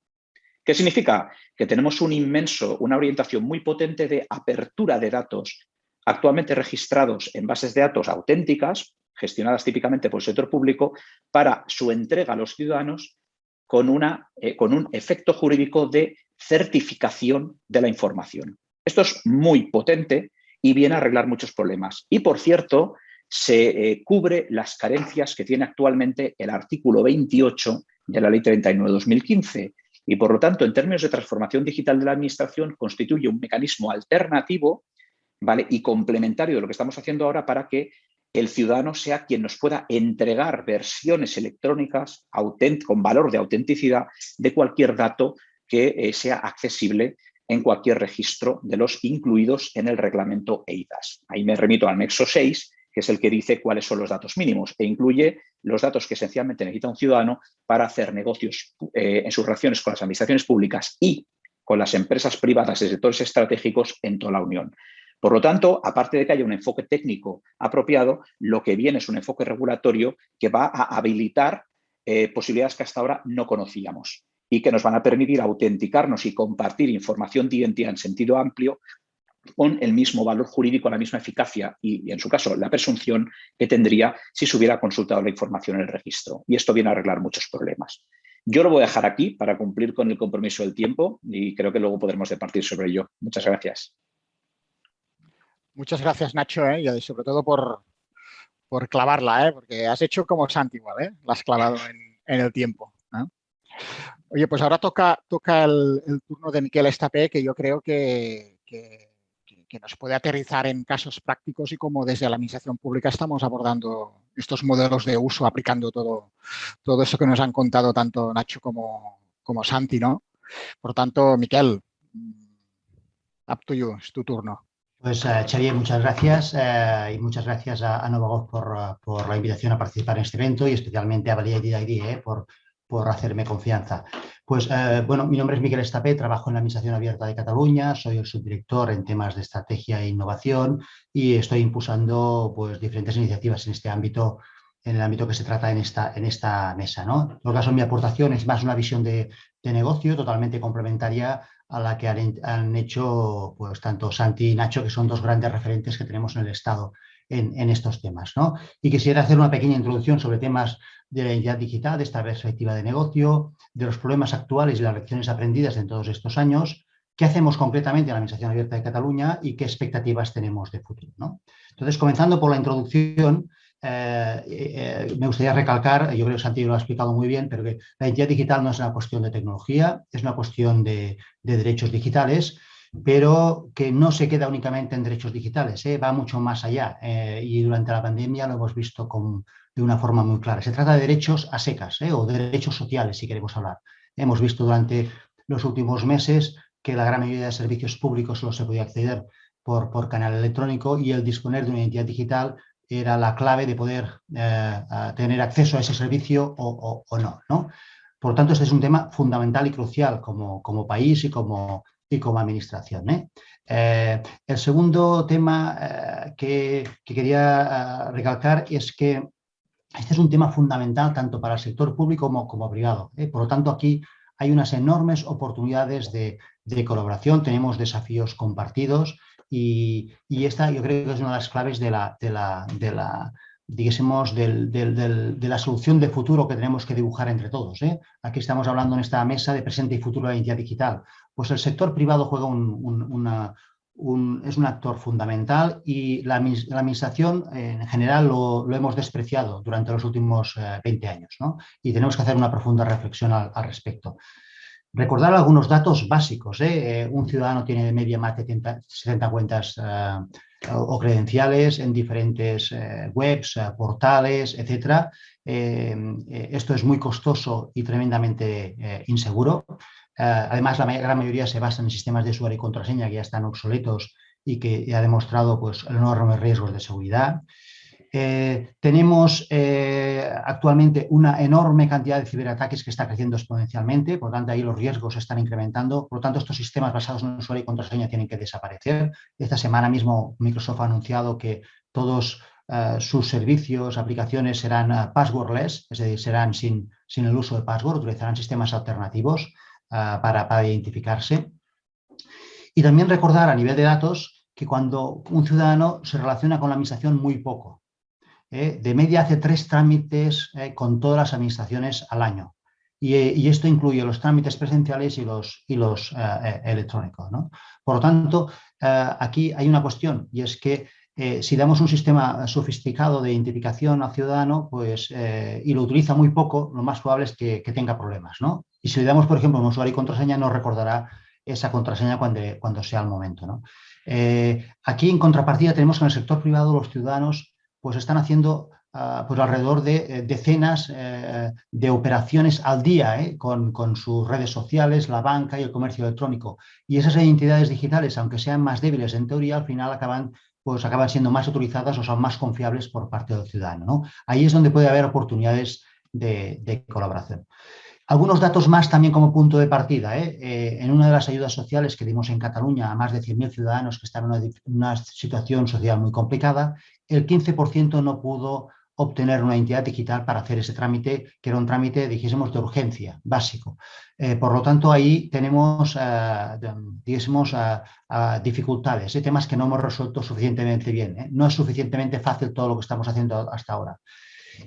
¿Qué significa? Que tenemos una orientación muy potente de apertura de datos actualmente registrados en bases de datos auténticas, gestionadas típicamente por el sector público, para su entrega a los ciudadanos con un efecto jurídico de certificación de la información. Esto es muy potente y viene a arreglar muchos problemas. Y, por cierto, se cubre las carencias que tiene actualmente el artículo 28 de la Ley 39/2015 y, por lo tanto, en términos de transformación digital de la administración, constituye un mecanismo alternativo, ¿vale?, y complementario de lo que estamos haciendo ahora para que el ciudadano sea quien nos pueda entregar versiones electrónicas con valor de autenticidad de cualquier dato que sea accesible en cualquier registro de los incluidos en el reglamento eIDAS. Ahí me remito al anexo 6, que es el que dice cuáles son los datos mínimos e incluye los datos que esencialmente necesita un ciudadano para hacer negocios en sus relaciones con las administraciones públicas y con las empresas privadas de sectores estratégicos en toda la Unión. Por lo tanto, aparte de que haya un enfoque técnico apropiado, lo que viene es un enfoque regulatorio que va a habilitar posibilidades que hasta ahora no conocíamos y que nos van a permitir autenticarnos y compartir información de identidad en sentido amplio con el mismo valor jurídico, la misma eficacia y, en su caso, la presunción que tendría si se hubiera consultado la información en el registro. Y esto viene a arreglar muchos problemas. Yo lo voy a dejar aquí para cumplir con el compromiso del tiempo y creo que luego podremos debatir sobre ello. Muchas gracias. Muchas gracias, Nacho, y sobre todo por clavarla, porque has hecho como Santi igual, la has clavado en el tiempo. Oye, pues ahora toca el turno de Miquel Estapé, que yo creo que nos puede aterrizar en casos prácticos y cómo desde la administración pública estamos abordando estos modelos de uso, aplicando todo eso que nos han contado tanto Nacho como Santi, ¿no? Por tanto, Miquel, up to you, es tu turno. Pues Xavier, muchas gracias y muchas gracias a Novagov por la invitación a participar en este evento y especialmente a Validated ID por hacerme confianza. Pues bueno, mi nombre es Miquel Estapé, trabajo en la Administración Abierta de Cataluña, soy el subdirector en temas de estrategia e innovación y estoy impulsando pues diferentes iniciativas en este ámbito, en el ámbito que se trata en esta mesa, ¿no? En todo caso, mi aportación es más una visión de negocio totalmente complementaria a la que han hecho pues tanto Santi y Nacho, que son dos grandes referentes que tenemos en el Estado en estos temas, ¿no? Y quisiera hacer una pequeña introducción sobre temas de la identidad digital, de esta perspectiva de negocio, de los problemas actuales y las lecciones aprendidas en todos estos años, qué hacemos concretamente en la Administración Abierta de Cataluña y qué expectativas tenemos de futuro, ¿no? Entonces, comenzando por la introducción, me gustaría recalcar, yo creo que Santi lo ha explicado muy bien, pero que la identidad digital no es una cuestión de tecnología, es una cuestión de derechos digitales, pero que no se queda únicamente en derechos digitales, va mucho más allá y durante la pandemia lo hemos visto de una forma muy clara. Se trata de derechos a secas o de derechos sociales, si queremos hablar. Hemos visto durante los últimos meses que la gran mayoría de servicios públicos solo se podía acceder por canal electrónico y el disponer de una identidad digital era la clave de poder tener acceso a ese servicio o no, ¿no? Por lo tanto, este es un tema fundamental y crucial como país y como administración. El segundo tema que quería recalcar es que este es un tema fundamental tanto para el sector público como privado. Por lo tanto, aquí hay unas enormes oportunidades de colaboración, tenemos desafíos compartidos y esta yo creo que es una de las claves de la solución de futuro que tenemos que dibujar entre todos. Aquí estamos hablando en esta mesa de presente y futuro de la identidad digital. Pues el sector privado juega es un actor fundamental y la administración en general lo hemos despreciado durante los últimos 20 años, ¿no? Y tenemos que hacer una profunda reflexión al respecto. Recordar algunos datos básicos. Un ciudadano tiene de media más de 70 cuentas o credenciales en diferentes webs, portales, etc. Esto es muy costoso y tremendamente inseguro. Además, la gran mayoría se basan en sistemas de usuario y contraseña que ya están obsoletos y que ha demostrado pues, enormes riesgos de seguridad. Tenemos actualmente una enorme cantidad de ciberataques que está creciendo exponencialmente, por lo tanto ahí los riesgos se están incrementando, por lo tanto estos sistemas basados en usuario y contraseña tienen que desaparecer. Esta semana mismo Microsoft ha anunciado que todos sus servicios, aplicaciones serán passwordless, es decir, serán sin el uso de password, utilizarán sistemas alternativos para identificarse. Y también recordar a nivel de datos que cuando un ciudadano se relaciona con la administración muy poco, de media hace 3 trámites con todas las administraciones al año. Y esto incluye los trámites presenciales y los electrónicos, ¿no? Por lo tanto, aquí hay una cuestión y es que Si damos un sistema sofisticado de identificación al ciudadano pues, y lo utiliza muy poco, lo más probable es que tenga problemas, ¿no? Y si le damos, por ejemplo, un usuario y contraseña, no recordará esa contraseña cuando sea el momento, ¿no? Aquí, en contrapartida, tenemos que en el sector privado los ciudadanos pues, están haciendo pues alrededor de decenas de operaciones al día con sus redes sociales, la banca y el comercio electrónico. Y esas identidades digitales, aunque sean más débiles en teoría, al final acaban siendo más autorizadas o son más confiables por parte del ciudadano, ¿no? Ahí es donde puede haber oportunidades de colaboración. Algunos datos más también como punto de partida. En una de las ayudas sociales que dimos en Cataluña a más de 100.000 ciudadanos que están en una situación social muy complicada, el 15% no pudo obtener una identidad digital para hacer ese trámite, que era un trámite, dijésemos, de urgencia, básico. Por lo tanto, ahí tenemos, dificultades, temas que no hemos resuelto suficientemente bien. No es suficientemente fácil todo lo que estamos haciendo hasta ahora.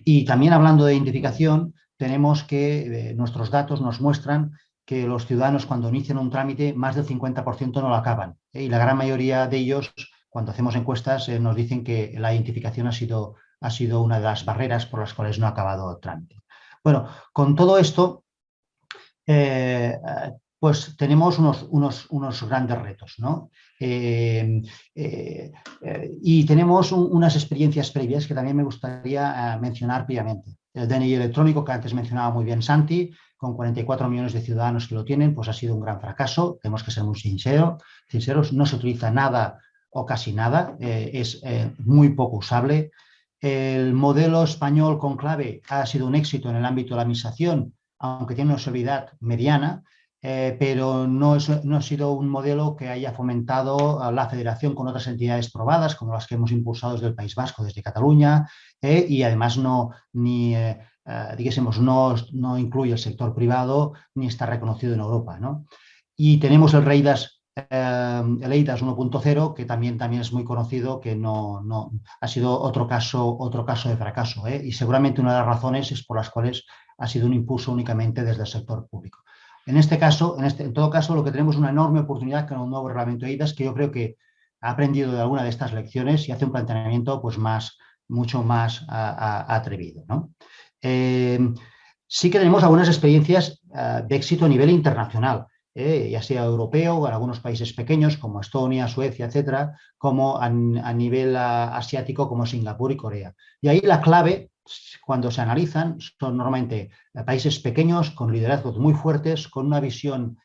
Y también hablando de identificación, tenemos que nuestros datos nos muestran que los ciudadanos cuando inician un trámite, más del 50% no lo acaban. Y la gran mayoría de ellos, cuando hacemos encuestas, nos dicen que la identificación ha sido una de las barreras por las cuales no ha acabado el trámite. Bueno, con todo esto, pues tenemos unos grandes retos, ¿no? Y tenemos unas experiencias previas que también me gustaría mencionar previamente. El DNI electrónico, que antes mencionaba muy bien Santi, con 44 millones de ciudadanos que lo tienen, pues ha sido un gran fracaso. Tenemos que ser muy sinceros, no se utiliza nada o casi nada, es muy poco usable. El modelo español con clave ha sido un éxito en el ámbito de la administración, aunque tiene una usabilidad mediana, pero no ha sido un modelo que haya fomentado la federación con otras entidades probadas, como las que hemos impulsado desde el País Vasco, desde Cataluña, y además no incluye el sector privado ni está reconocido en Europa, ¿no? Y tenemos el EIDAS 1.0, que también es muy conocido, que no ha sido otro caso de fracaso, y seguramente una de las razones es por las cuales ha sido un impulso únicamente desde el sector público. En todo caso, lo que tenemos es una enorme oportunidad con un nuevo reglamento de EIDAS, que yo creo que ha aprendido de alguna de estas lecciones y hace un planteamiento pues, mucho más atrevido, ¿no? Sí que tenemos algunas experiencias de éxito a nivel internacional, ya sea europeo o en algunos países pequeños como Estonia, Suecia, etcétera, como a nivel asiático como Singapur y Corea. Y ahí la clave, cuando se analizan, son normalmente países pequeños con liderazgos muy fuertes, con una visión,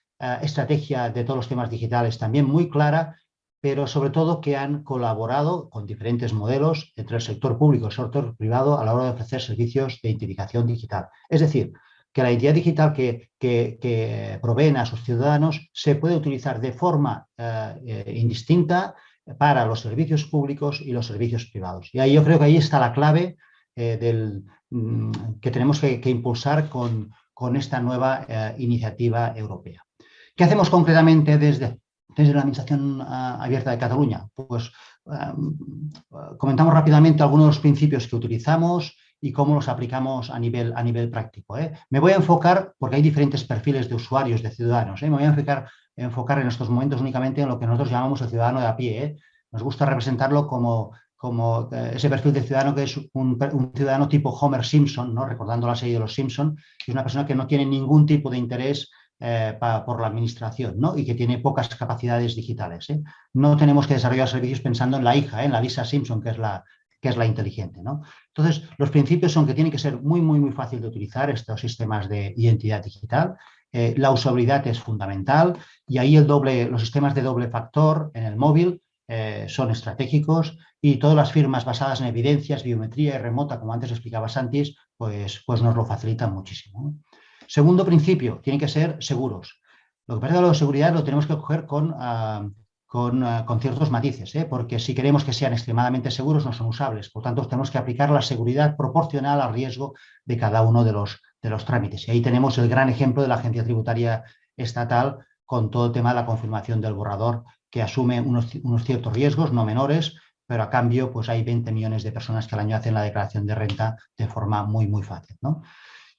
estrategia de todos los temas digitales también muy clara, pero sobre todo que han colaborado con diferentes modelos entre el sector público y el sector privado a la hora de ofrecer servicios de identificación digital. Es decir, que la identidad digital que proveen a sus ciudadanos se puede utilizar de forma indistinta para los servicios públicos y los servicios privados. Y ahí yo creo que ahí está la clave que tenemos que impulsar con esta nueva iniciativa europea. ¿Qué hacemos concretamente desde la Administración Abierta de Cataluña? Pues comentamos rápidamente algunos de los principios que utilizamos y cómo los aplicamos a nivel práctico. Me voy a enfocar, porque hay diferentes perfiles de usuarios, de ciudadanos, me voy a enfocar en estos momentos únicamente en lo que nosotros llamamos el ciudadano de a pie. Nos gusta representarlo como ese perfil de ciudadano que es un ciudadano tipo Homer Simpson, ¿no? Recordando la serie de los Simpson, que es una persona que no tiene ningún tipo de interés por la administración, ¿no? Y que tiene pocas capacidades digitales. No tenemos que desarrollar servicios pensando en la hija, en la Lisa Simpson, que es la inteligente, ¿no? Entonces, los principios son que tiene que ser muy, muy, muy fácil de utilizar estos sistemas de identidad digital. La usabilidad es fundamental y ahí los sistemas de doble factor en el móvil son estratégicos y todas las firmas basadas en evidencias, biometría y remota, como antes explicaba Santis, pues nos lo facilitan muchísimo, ¿no? Segundo principio, tienen que ser seguros. Lo que pasa es que la seguridad lo tenemos que coger con ciertos matices, porque si queremos que sean extremadamente seguros no son usables. Por tanto, tenemos que aplicar la seguridad proporcional al riesgo de cada uno de los trámites. Y ahí tenemos el gran ejemplo de la Agencia Tributaria Estatal con todo el tema de la confirmación del borrador, que asume unos ciertos riesgos no menores, pero a cambio pues hay 20 millones de personas que al año hacen la declaración de renta de forma muy, muy fácil, ¿no?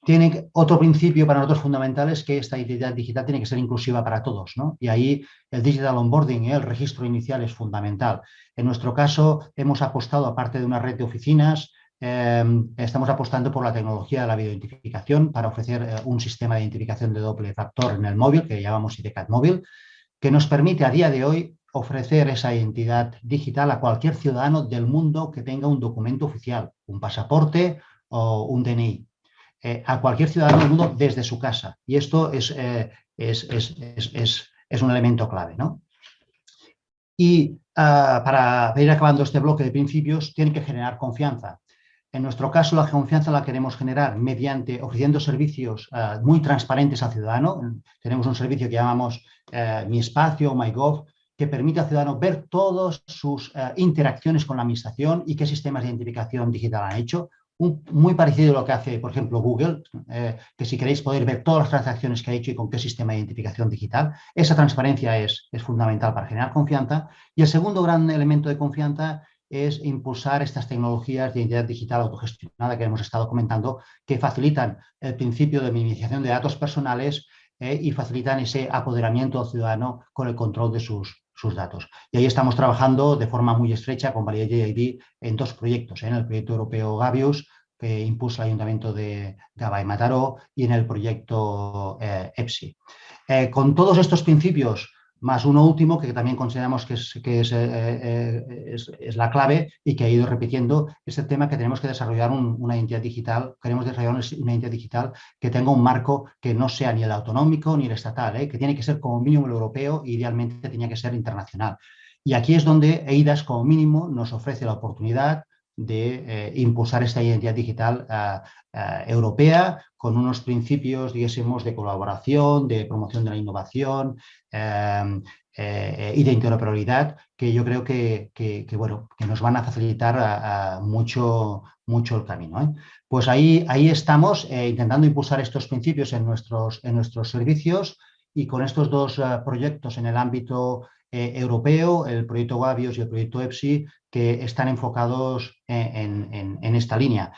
Tiene otro principio para nosotros fundamental es que esta identidad digital tiene que ser inclusiva para todos, ¿no? Y ahí el digital onboarding, el registro inicial es fundamental. En nuestro caso hemos apostado, aparte de una red de oficinas, estamos apostando por la tecnología de la videoidentificación para ofrecer un sistema de identificación de doble factor en el móvil, que llamamos IDCAT móvil, que nos permite a día de hoy ofrecer esa identidad digital a cualquier ciudadano del mundo que tenga un documento oficial, un pasaporte o un DNI. A cualquier ciudadano del mundo desde su casa. Y esto es un elemento clave, ¿no? Y para ir acabando este bloque de principios, tiene que generar confianza. En nuestro caso, la confianza la queremos generar mediante ofreciendo servicios muy transparentes al ciudadano. Tenemos un servicio que llamamos Mi Espacio, MyGov, que permite al ciudadano ver todas sus interacciones con la administración y qué sistemas de identificación digital han hecho. Muy parecido a lo que hace, por ejemplo, Google, que si queréis poder ver todas las transacciones que ha hecho y con qué sistema de identificación digital. Esa transparencia es fundamental para generar confianza. Y el segundo gran elemento de confianza es impulsar estas tecnologías de identidad digital autogestionada que hemos estado comentando, que facilitan el principio de minimización de datos personales y facilitan ese apoderamiento al ciudadano con el control de sus datos. Y ahí estamos trabajando de forma muy estrecha con Validated ID en dos proyectos, en el proyecto europeo Gavius, que impulsa el Ayuntamiento de Gavà y Mataró, y en el proyecto EPSI. Con todos estos principios, más uno último que también consideramos que es la clave y que ha ido repitiendo, es el tema que tenemos que desarrollar una identidad digital, queremos desarrollar una identidad digital que tenga un marco que no sea ni el autonómico ni el estatal, que tiene que ser como mínimo el europeo e idealmente tenía que ser internacional. Y aquí es donde EIDAS como mínimo nos ofrece la oportunidad de impulsar esta identidad digital europea con unos principios, digásemos, de colaboración, de promoción de la innovación y de interoperabilidad que yo creo que nos van a facilitar mucho el camino. Pues ahí estamos intentando impulsar estos principios en nuestros servicios y con estos dos proyectos en el ámbito europeo, el proyecto Gavios y el proyecto EPSI, que están enfocados en esta línea.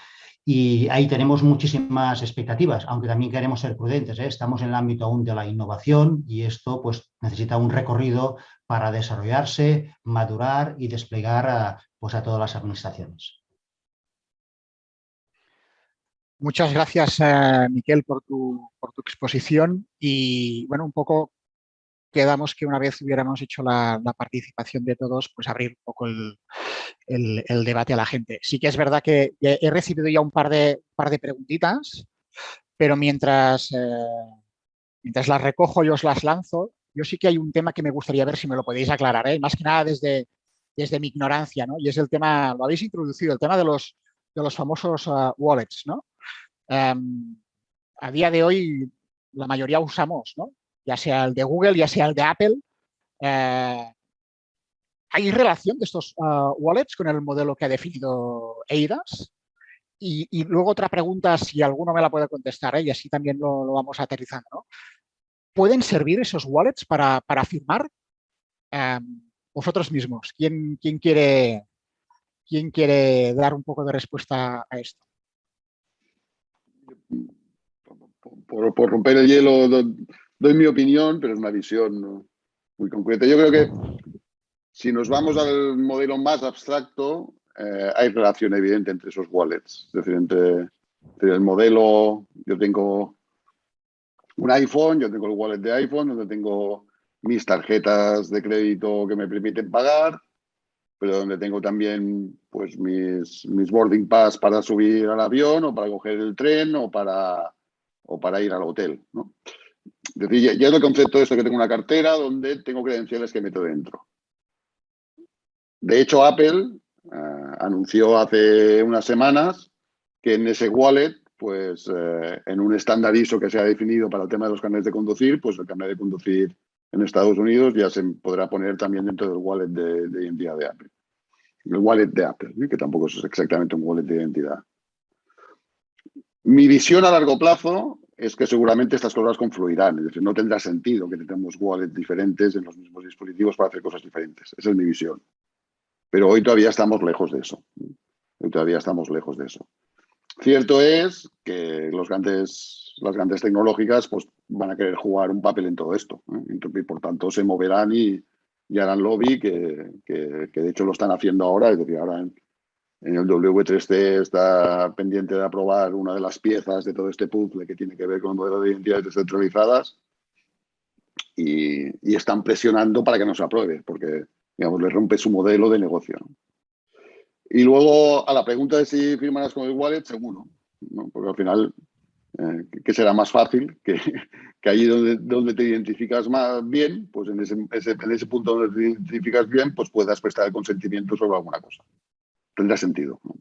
Y ahí tenemos muchísimas expectativas, aunque también queremos ser prudentes. Estamos en el ámbito aún de la innovación y esto pues, necesita un recorrido para desarrollarse, madurar y desplegar a todas las administraciones. Muchas gracias, Miquel, por tu exposición y, bueno, un poco quedamos que una vez hubiéramos hecho la participación de todos, pues abrir un poco el debate a la gente. Sí que es verdad que he recibido ya un par de preguntitas, pero mientras las recojo y os las lanzo, yo sí que hay un tema que me gustaría ver si me lo podéis aclarar, más que nada desde mi ignorancia, ¿no? Y es el tema, lo habéis introducido, el tema de los famosos wallets, ¿no? A día de hoy la mayoría usamos, ¿no? Ya sea el de Google, ya sea el de Apple. ¿Hay relación de estos wallets con el modelo que ha definido EIDAS? Y luego otra pregunta, si alguno me la puede contestar, y así también lo vamos aterrizando, ¿no? ¿Pueden servir esos wallets para firmar? Vosotros mismos, ¿quién quiere dar un poco de respuesta a esto? Por romper el hielo, doy mi opinión, pero es una visión muy concreta. Yo creo que si nos vamos al modelo más abstracto, hay relación evidente entre esos wallets. Es decir, entre el modelo, yo tengo un iPhone, yo tengo el wallet de iPhone, donde tengo mis tarjetas de crédito que me permiten pagar, pero donde tengo también pues, mis boarding pass para subir al avión o para coger el tren o para ir al hotel, ¿no? Es decir, ya es el concepto de esto que tengo una cartera donde tengo credenciales que meto dentro. De hecho, Apple anunció hace unas semanas que en ese wallet, pues en un estándar ISO que se ha definido para el tema de los carnets de conducir, pues el carnet de conducir en Estados Unidos ya se podrá poner también dentro del wallet de identidad de Apple. El wallet de Apple, que tampoco es exactamente un wallet de identidad. Mi visión a largo plazo es que seguramente estas cosas confluirán. Es decir, no tendrá sentido que tengamos wallets diferentes en los mismos dispositivos para hacer cosas diferentes. Esa es mi visión. Pero hoy todavía estamos lejos de eso. Cierto es que las grandes tecnológicas pues, van a querer jugar un papel en todo esto, ¿eh? Y por tanto se moverán y harán lobby, que de hecho lo están haciendo ahora. Es decir, ahora en el W3C está pendiente de aprobar una de las piezas de todo este puzzle que tiene que ver con el modelo de identidades descentralizadas y están presionando para que no se apruebe, porque digamos, le rompe su modelo de negocio, ¿no? Y luego a la pregunta de si firmarás con el wallet, seguro, ¿no? Porque al final, ¿qué será más fácil? Que allí donde te identificas más bien, pues en ese punto donde te identificas bien, pues puedas prestar el consentimiento sobre alguna cosa. Tendrá sentido, ¿no?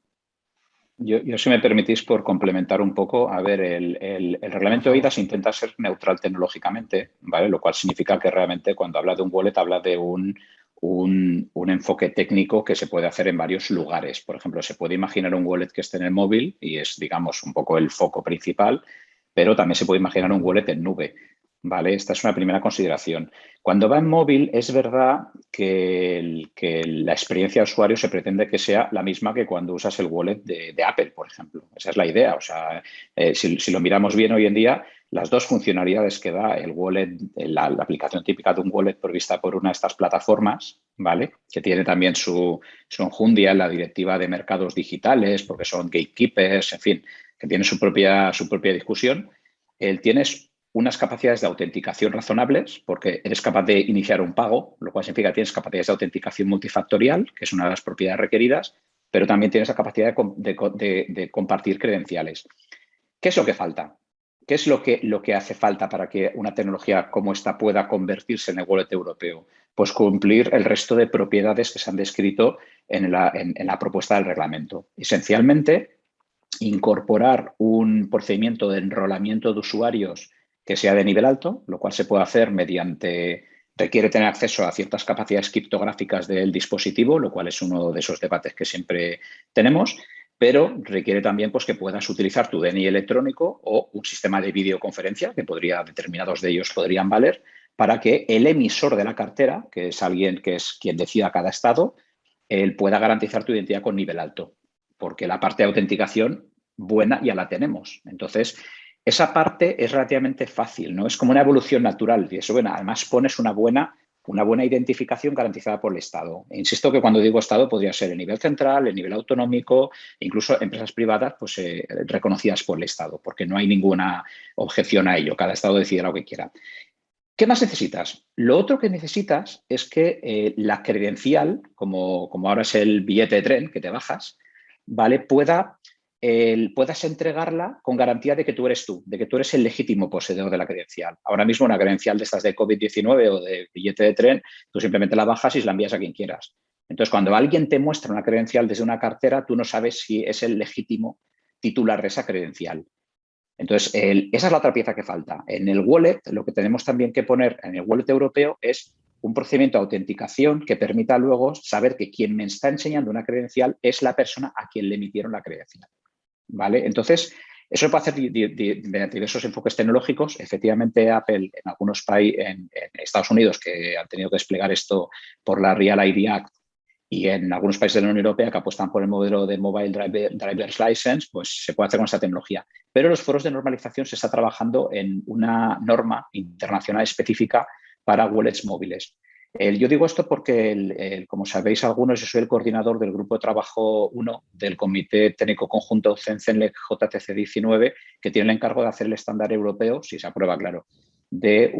Yo, si me permitís, por complementar un poco, a ver, el reglamento de IDAS intenta ser neutral tecnológicamente, ¿vale? Lo cual significa que realmente cuando habla de un wallet habla de un enfoque técnico que se puede hacer en varios lugares. Por ejemplo, se puede imaginar un wallet que esté en el móvil y es, digamos, un poco el foco principal, pero también se puede imaginar un wallet en nube, ¿vale? Esta es una primera consideración. Cuando va en móvil, es verdad que la experiencia de usuario se pretende que sea la misma que cuando usas el wallet de Apple, por ejemplo. Esa es la idea. O sea, si lo miramos bien hoy en día, las dos funcionalidades que da el wallet, la aplicación típica de un wallet provista por una de estas plataformas, ¿vale? Que tiene también su enjundia en la directiva de mercados digitales, porque son gatekeepers, en fin, que tiene su propia discusión. Tienes unas capacidades de autenticación razonables, porque eres capaz de iniciar un pago, lo cual significa que tienes capacidades de autenticación multifactorial, que es una de las propiedades requeridas, pero también tienes la capacidad de compartir credenciales. ¿Qué es lo que falta? ¿Qué es lo que hace falta para que una tecnología como esta pueda convertirse en el wallet europeo? Pues cumplir el resto de propiedades que se han descrito en la propuesta del reglamento. Esencialmente, incorporar un procedimiento de enrolamiento de usuarios que sea de nivel alto, lo cual se puede hacer requiere tener acceso a ciertas capacidades criptográficas del dispositivo, lo cual es uno de esos debates que siempre tenemos, pero requiere también pues, que puedas utilizar tu DNI electrónico o un sistema de videoconferencia, que determinados de ellos podrían valer, para que el emisor de la cartera, que es alguien que es quien decida cada estado, él pueda garantizar tu identidad con nivel alto, porque la parte de autenticación buena ya la tenemos. Entonces, esa parte es relativamente fácil, ¿no? Es como una evolución natural y eso, bueno, además pones una buena identificación garantizada por el Estado. E insisto que cuando digo Estado podría ser el nivel central, el nivel autonómico, incluso empresas privadas pues, reconocidas por el Estado, porque no hay ninguna objeción a ello. Cada Estado decide lo que quiera. ¿Qué más necesitas? Lo otro que necesitas es que la credencial, como ahora es el billete de tren que te bajas, ¿vale? Puedas entregarla con garantía de que tú eres de que tú eres el legítimo poseedor de la credencial. Ahora mismo una credencial de estas de COVID-19 o de billete de tren, tú simplemente la bajas y la envías a quien quieras. Entonces, cuando alguien te muestra una credencial desde una cartera, tú no sabes si es el legítimo titular de esa credencial. Entonces, esa es la otra pieza que falta. En el wallet, lo que tenemos también que poner en el wallet europeo es un procedimiento de autenticación que permita luego saber que quien me está enseñando una credencial es la persona a quien le emitieron la credencial, ¿vale? Entonces, eso se puede hacer mediante diversos enfoques tecnológicos. Efectivamente, Apple en algunos países, en Estados Unidos, que han tenido que desplegar esto por la Real ID Act, y en algunos países de la Unión Europea que apuestan por el modelo de Mobile Driver's License, pues se puede hacer con esta tecnología. Pero en los foros de normalización se está trabajando en una norma internacional específica para wallets móviles. Yo digo esto porque, como sabéis algunos, yo soy el coordinador del Grupo de Trabajo 1 del Comité Técnico Conjunto CENCENLEC JTC 19, que tiene el encargo de hacer el estándar europeo, si se aprueba, claro, de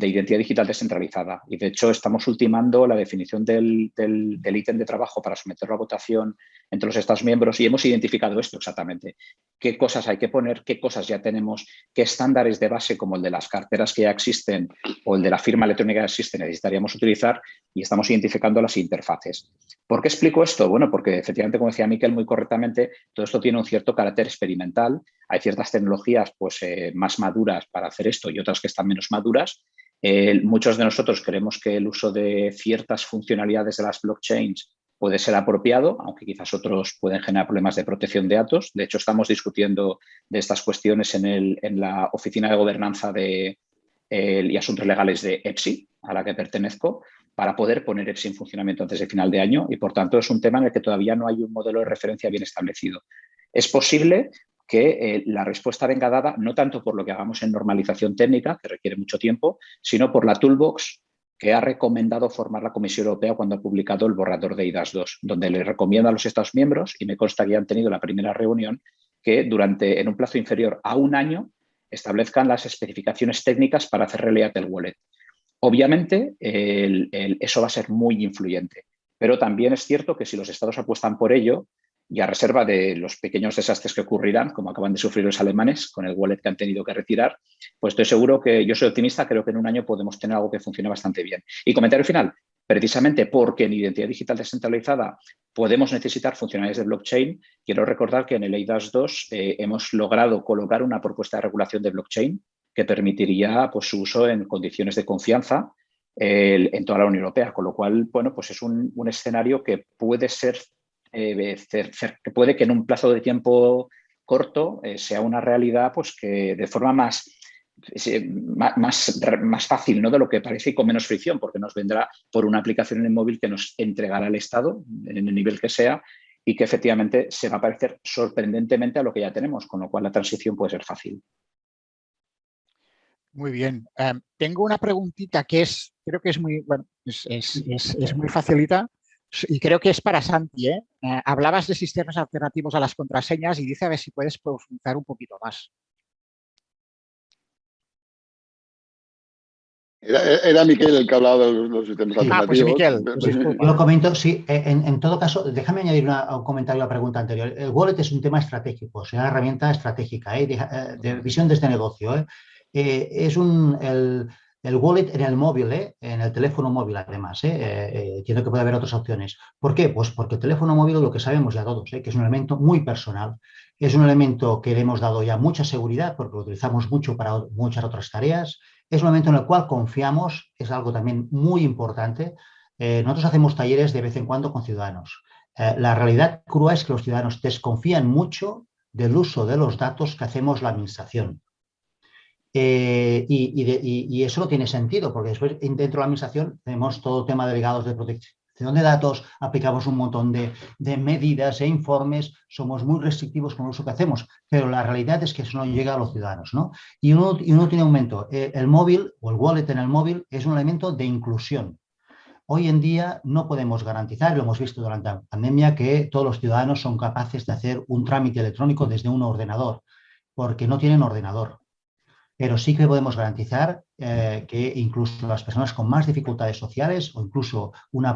identidad digital descentralizada. Y, de hecho, estamos ultimando la definición del ítem de trabajo para someterlo a votación entre los Estados miembros y hemos identificado esto exactamente. Qué cosas hay que poner, qué cosas ya tenemos, qué estándares de base como el de las carteras que ya existen o el de la firma electrónica que existe necesitaríamos utilizar y estamos identificando las interfaces. ¿Por qué explico esto? Bueno, porque efectivamente, como decía Miquel muy correctamente, todo esto tiene un cierto carácter experimental. Hay ciertas tecnologías pues, más maduras para hacer esto y otras que están menos maduras. Muchos de nosotros creemos que el uso de ciertas funcionalidades de las blockchains puede ser apropiado, aunque quizás otros pueden generar problemas de protección de datos. De hecho, estamos discutiendo de estas cuestiones en la Oficina de Gobernanza y Asuntos Legales de EPSI, a la que pertenezco, para poder poner EPSI en funcionamiento antes de final de año y, por tanto, es un tema en el que todavía no hay un modelo de referencia bien establecido. Es posible que la respuesta venga dada no tanto por lo que hagamos en normalización técnica, que requiere mucho tiempo, sino por la toolbox que ha recomendado formar la Comisión Europea cuando ha publicado el borrador de eIDAS 2, donde le recomienda a los Estados miembros, y me consta que han tenido la primera reunión, que en un plazo inferior a un año establezcan las especificaciones técnicas para hacer realidad el wallet. Obviamente, eso va a ser muy influyente, pero también es cierto que si los Estados apuestan por ello, y a reserva de los pequeños desastres que ocurrirán, como acaban de sufrir los alemanes con el wallet que han tenido que retirar, pues estoy seguro que yo soy optimista, creo que en un año podemos tener algo que funcione bastante bien. Y comentario final, precisamente porque en identidad digital descentralizada podemos necesitar funcionalidades de blockchain, quiero recordar que en el eIDAS 2 hemos logrado colocar una propuesta de regulación de blockchain que permitiría pues, su uso en condiciones de confianza en toda la Unión Europea, con lo cual, bueno, pues es un escenario que puede ser que puede que en un plazo de tiempo corto sea una realidad pues que de forma más fácil, ¿no?, de lo que parece y con menos fricción, porque nos vendrá por una aplicación en el móvil que nos entregará el Estado en el nivel que sea y que efectivamente se va a parecer sorprendentemente a lo que ya tenemos, con lo cual la transición puede ser fácil. Muy bien. Tengo una preguntita que creo que es muy, bueno, es muy facilita y creo que es para Santi, ¿eh? Hablabas de sistemas alternativos a las contraseñas y dice a ver si puedes profundizar un poquito más. Era Miquel el que hablaba de los sistemas alternativos. Pues Miquel, pues disculpa. Yo lo comento, sí. En todo caso, déjame añadir un comentario a la pregunta anterior. El wallet es un tema estratégico, es una herramienta estratégica, de visión de este negocio. El wallet en el móvil, en el teléfono móvil, además. Entiendo que puede haber otras opciones. ¿Por qué? Pues porque el teléfono móvil, lo que sabemos ya todos, que es un elemento muy personal. Es un elemento que le hemos dado ya mucha seguridad porque lo utilizamos mucho para muchas otras tareas. Es un elemento en el cual confiamos, es algo también muy importante. Nosotros hacemos talleres de vez en cuando con ciudadanos. La realidad crua es que los ciudadanos desconfían mucho del uso de los datos que hacemos la administración. Y eso no tiene sentido, porque después dentro de la administración tenemos todo el tema de delegados de protección de datos, aplicamos un montón de medidas e informes, somos muy restrictivos con el uso que hacemos, pero la realidad es que eso no llega a los ciudadanos, ¿no? Y uno tiene un momento, el móvil o el wallet en el móvil es un elemento de inclusión. Hoy en día no podemos garantizar, lo hemos visto durante la pandemia, que todos los ciudadanos son capaces de hacer un trámite electrónico desde un ordenador, porque no tienen ordenador. Pero sí que podemos garantizar que incluso las personas con más dificultades sociales o incluso una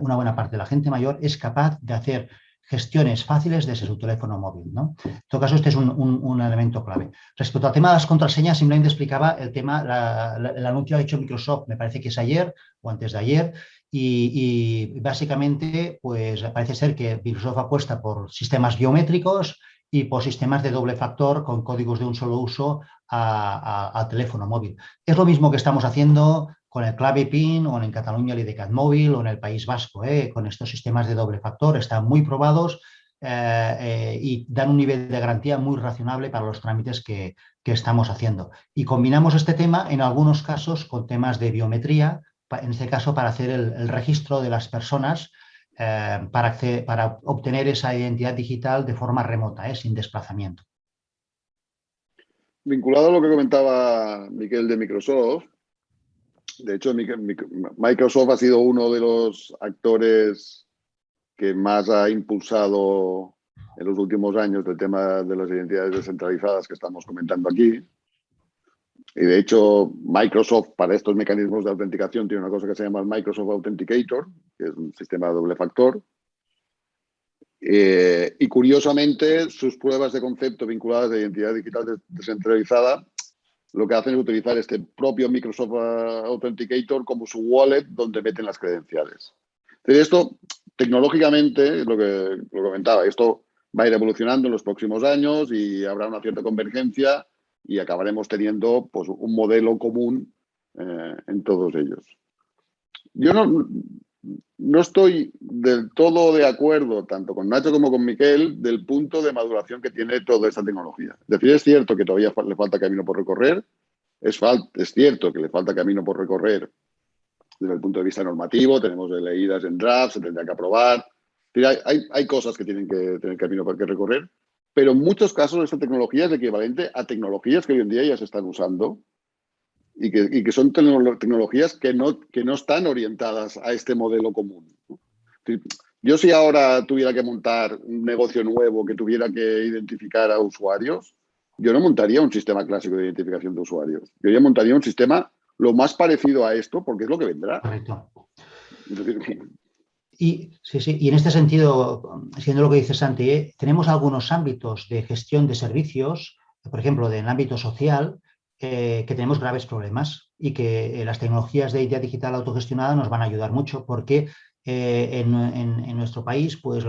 buena parte de la gente mayor es capaz de hacer gestiones fáciles desde su teléfono móvil, ¿no? En todo caso, este es un elemento clave. Respecto al tema de las contraseñas, simplemente explicaba el tema, el anuncio ha hecho Microsoft, me parece que es ayer o antes de ayer, y básicamente pues parece ser que Microsoft apuesta por sistemas biométricos y por sistemas de doble factor con códigos de un solo uso al teléfono móvil. Es lo mismo que estamos haciendo con el clave PIN o en Cataluña el IDCAT móvil o en el País Vasco, con estos sistemas de doble factor. Están muy probados y dan un nivel de garantía muy razonable para los trámites que estamos haciendo. Y combinamos este tema en algunos casos con temas de biometría, en este caso para hacer el registro de las personas para obtener esa identidad digital de forma remota, sin desplazamiento. Vinculado a lo que comentaba Miquel de Microsoft, de hecho Microsoft ha sido uno de los actores que más ha impulsado en los últimos años el tema de las identidades descentralizadas que estamos comentando aquí. Y de hecho, Microsoft para estos mecanismos de autenticación tiene una cosa que se llama el Microsoft Authenticator, que es un sistema de doble factor. Y curiosamente, sus pruebas de concepto vinculadas a identidad digital descentralizada lo que hacen es utilizar este propio Microsoft Authenticator como su wallet donde meten las credenciales. Entonces, esto tecnológicamente, es lo que comentaba, esto va a ir evolucionando en los próximos años y habrá una cierta convergencia y acabaremos teniendo pues, un modelo común en todos ellos. Yo no estoy del todo de acuerdo, tanto con Nacho como con Miquel, del punto de maduración que tiene toda esta tecnología. Es decir, es cierto que todavía le falta camino por recorrer, es cierto que le falta camino por recorrer desde el punto de vista normativo, tenemos leídas en draft, se tendrá que aprobar. Hay cosas que tienen que tener camino por que recorrer, pero en muchos casos esta tecnología es equivalente a tecnologías que hoy en día ya se están usando y que son tecnologías que no están orientadas a este modelo común, ¿no? Yo si ahora tuviera que montar un negocio nuevo que tuviera que identificar a usuarios, yo no montaría un sistema clásico de identificación de usuarios. Yo ya montaría un sistema lo más parecido a esto porque es lo que vendrá. Correcto. Es decir, Y en este sentido, siendo lo que dice Santi, tenemos algunos ámbitos de gestión de servicios, por ejemplo, en el ámbito social, que tenemos graves problemas y que las tecnologías de identidad digital autogestionada nos van a ayudar mucho porque en nuestro país pues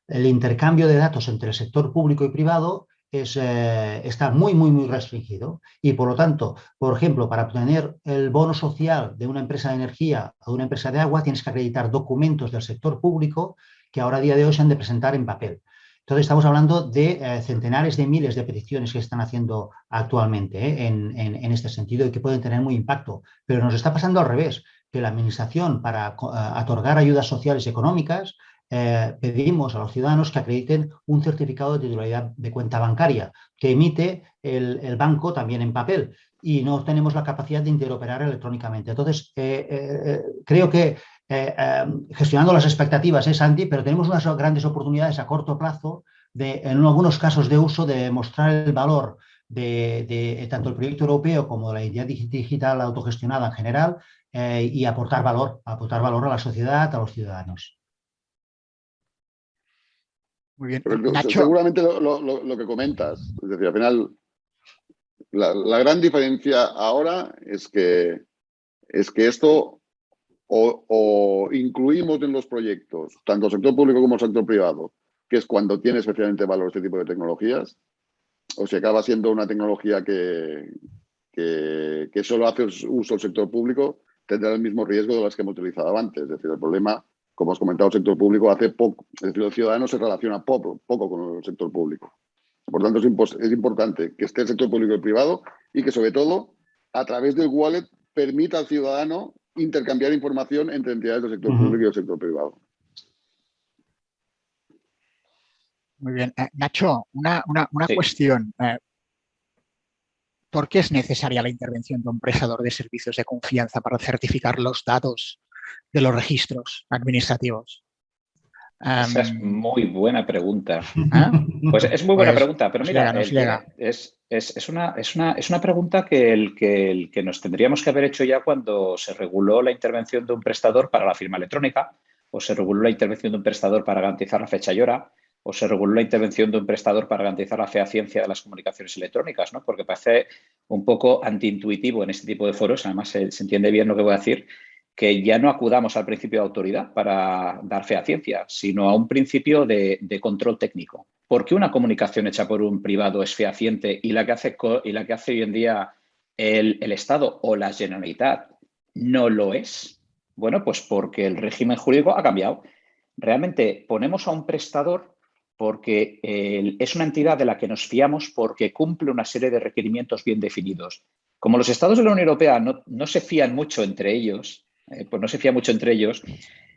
el intercambio de datos entre el sector público y privado está muy restringido y por lo tanto, por ejemplo, para obtener el bono social de una empresa de energía o de una empresa de agua tienes que acreditar documentos del sector público que ahora a día de hoy se han de presentar en papel. Entonces estamos hablando de centenares de miles de peticiones que están haciendo actualmente en este sentido y que pueden tener muy impacto. Pero nos está pasando al revés, que la administración para otorgar ayudas sociales y económicas pedimos a los ciudadanos que acrediten un certificado de titularidad de cuenta bancaria que emite el banco también en papel y no tenemos la capacidad de interoperar electrónicamente. Entonces, creo que gestionando las expectativas es Santi, pero tenemos unas grandes oportunidades a corto plazo en algunos casos de uso de mostrar el valor de tanto el proyecto europeo como de la identidad digital autogestionada en general y aportar valor a la sociedad, a los ciudadanos. Muy bien. Pero Nacho. seguramente lo que comentas, es decir, al final la gran diferencia ahora es que esto o incluimos en los proyectos, tanto el sector público como el sector privado, que es cuando tiene especialmente valor este tipo de tecnologías, o si acaba siendo una tecnología que solo hace uso el sector público, tendrá el mismo riesgo de las que hemos utilizado antes. Es decir, el problema, como has comentado, el sector público hace poco, es decir, el ciudadano se relaciona poco con el sector público. Por tanto, es importante que esté el sector público y el privado y que, sobre todo, a través del wallet permita al ciudadano intercambiar información entre entidades del sector público y del sector privado. Muy bien. Nacho, una Sí. cuestión. ¿Por qué es necesaria la intervención de un prestador de servicios de confianza para certificar los datos de los registros administrativos? Esa es muy buena pregunta. Pues es muy buena pregunta, pero mira, es una pregunta que nos tendríamos que haber hecho ya cuando se reguló la intervención de un prestador para la firma electrónica, o se reguló la intervención de un prestador para garantizar la fecha y hora, o se reguló la intervención de un prestador para garantizar la fehaciencia de las comunicaciones electrónicas, ¿no? Porque parece un poco antiintuitivo en este tipo de foros, además se entiende bien lo que voy a decir, que ya no acudamos al principio de autoridad para dar fehaciencia, sino a un principio de control técnico. ¿Por qué una comunicación hecha por un privado es fehaciente y la que hace hoy en día el Estado o la Generalitat no lo es? Bueno, pues porque el régimen jurídico ha cambiado. Realmente ponemos a un prestador porque es una entidad de la que nos fiamos porque cumple una serie de requerimientos bien definidos. Como los Estados de la Unión Europea no se fían mucho entre ellos,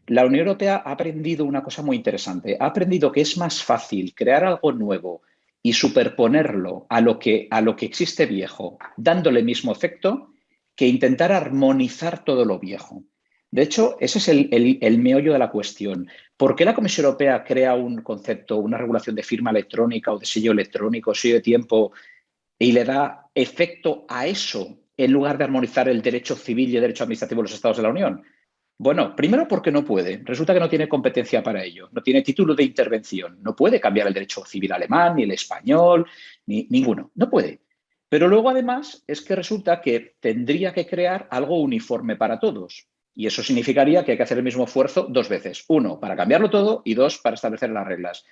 la Unión Europea ha aprendido una cosa muy interesante. Ha aprendido que es más fácil crear algo nuevo y superponerlo a lo que existe viejo, dándole el mismo efecto, que intentar armonizar todo lo viejo. De hecho, ese es el meollo de la cuestión. ¿Por qué la Comisión Europea crea un concepto, una regulación de firma electrónica o de sello electrónico, sello de tiempo, y le da efecto a eso en lugar de armonizar el derecho civil y el derecho administrativo de los Estados de la Unión? Bueno, primero porque no puede. Resulta que no tiene competencia para ello. No tiene título de intervención. No puede cambiar el derecho civil alemán, ni el español, ni ninguno. No puede. Pero luego, además, es que resulta que tendría que crear algo uniforme para todos. Y eso significaría que hay que hacer el mismo esfuerzo dos veces. Uno, para cambiarlo todo, y dos, para establecer las reglas.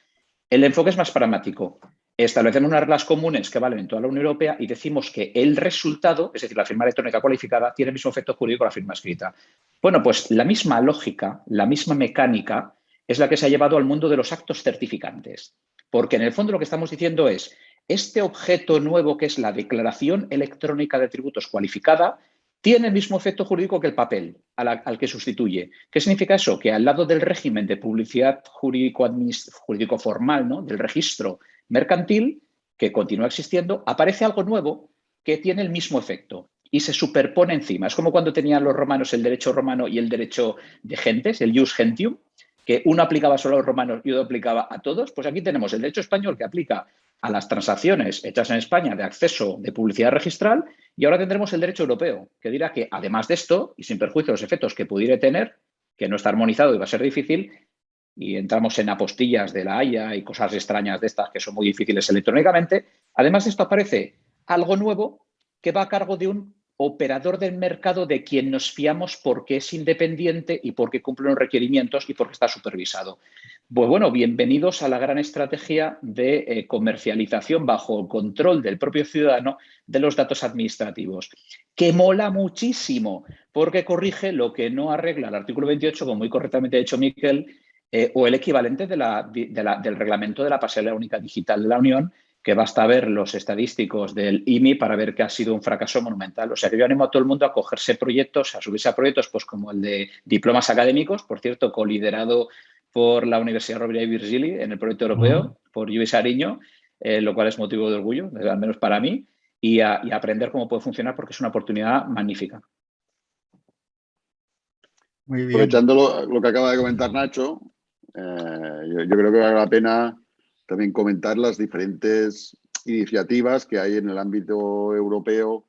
El enfoque es más pragmático. Establecemos unas reglas comunes que valen en toda la Unión Europea y decimos que el resultado, es decir, la firma electrónica cualificada, tiene el mismo efecto jurídico que la firma escrita. Bueno, pues la misma lógica, la misma mecánica es la que se ha llevado al mundo de los actos certificantes. Porque en el fondo lo que estamos diciendo es, este objeto nuevo que es la declaración electrónica de tributos cualificada tiene el mismo efecto jurídico que el papel al que sustituye. ¿Qué significa eso? Que al lado del régimen de publicidad jurídico formal, ¿no?, del registro mercantil, que continúa existiendo, aparece algo nuevo que tiene el mismo efecto y se superpone encima. Es como cuando tenían los romanos el derecho romano y el derecho de gentes, el jus gentium, que uno aplicaba solo a los romanos y otro aplicaba a todos. Pues aquí tenemos el derecho español que aplica a las transacciones hechas en España de acceso de publicidad registral, y ahora tendremos el derecho europeo, que dirá que además de esto, y sin perjuicio de los efectos que pudiera tener, que no está armonizado y va a ser difícil, y entramos en apostillas de la Haya y cosas extrañas de estas que son muy difíciles electrónicamente, además de esto aparece algo nuevo que va a cargo de un operador del mercado de quien nos fiamos porque es independiente y porque cumple los requerimientos y porque está supervisado. Pues bueno, bienvenidos a la gran estrategia de comercialización bajo control del propio ciudadano de los datos administrativos, que mola muchísimo porque corrige lo que no arregla el artículo 28, como muy correctamente ha dicho Miquel, o el equivalente del reglamento de la pasarela única digital de la Unión, que basta ver los estadísticos del IMI para ver que ha sido un fracaso monumental. O sea que yo animo a todo el mundo a cogerse proyectos, a subirse a proyectos pues como el de diplomas académicos, por cierto, coliderado por la Universidad Rovira i Virgili en el proyecto europeo, por Lluís Ariño, lo cual es motivo de orgullo, al menos para mí, y a aprender cómo puede funcionar porque es una oportunidad magnífica. Muy bien. Aprovechando lo que acaba de comentar Nacho, yo creo que vale la pena también comentar las diferentes iniciativas que hay en el ámbito europeo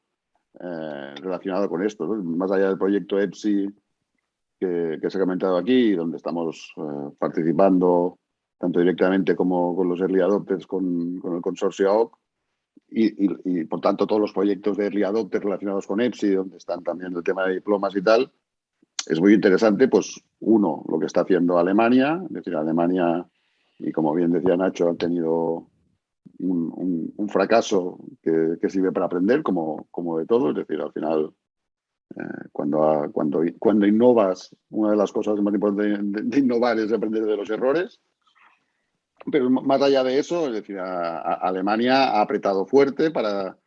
relacionado con esto, ¿no? Más allá del proyecto EPSI que se ha comentado aquí, donde estamos participando tanto directamente como con los early adopters con el consorcio AOC, y por tanto todos los proyectos de early adopters relacionados con EPSI, donde están también el tema de diplomas y tal. Es muy interesante, pues, uno, lo que está haciendo Alemania. Es decir, Alemania, y como bien decía Nacho, han tenido un fracaso que sirve para aprender, como de todo. Es decir, al final, cuando innovas, una de las cosas más importantes de innovar es aprender de los errores. Pero más allá de eso, es decir, Alemania ha apretado fuerte para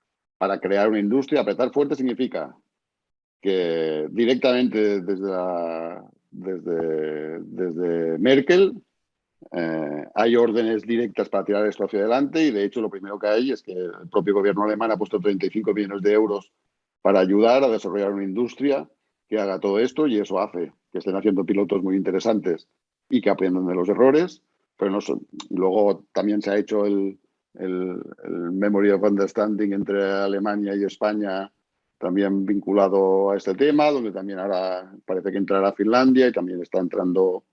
crear una industria. Apretar fuerte significa que directamente desde Merkel hay órdenes directas para tirar esto hacia adelante, y de hecho lo primero que hay es que el propio gobierno alemán ha puesto 35 millones de euros para ayudar a desarrollar una industria que haga todo esto, y eso hace que estén haciendo pilotos muy interesantes y que aprendan de los errores. Pero no son. Y luego también se ha hecho el Memory of Understanding entre Alemania y España, también vinculado a este tema, donde también ahora parece que entrará Finlandia y también está entrando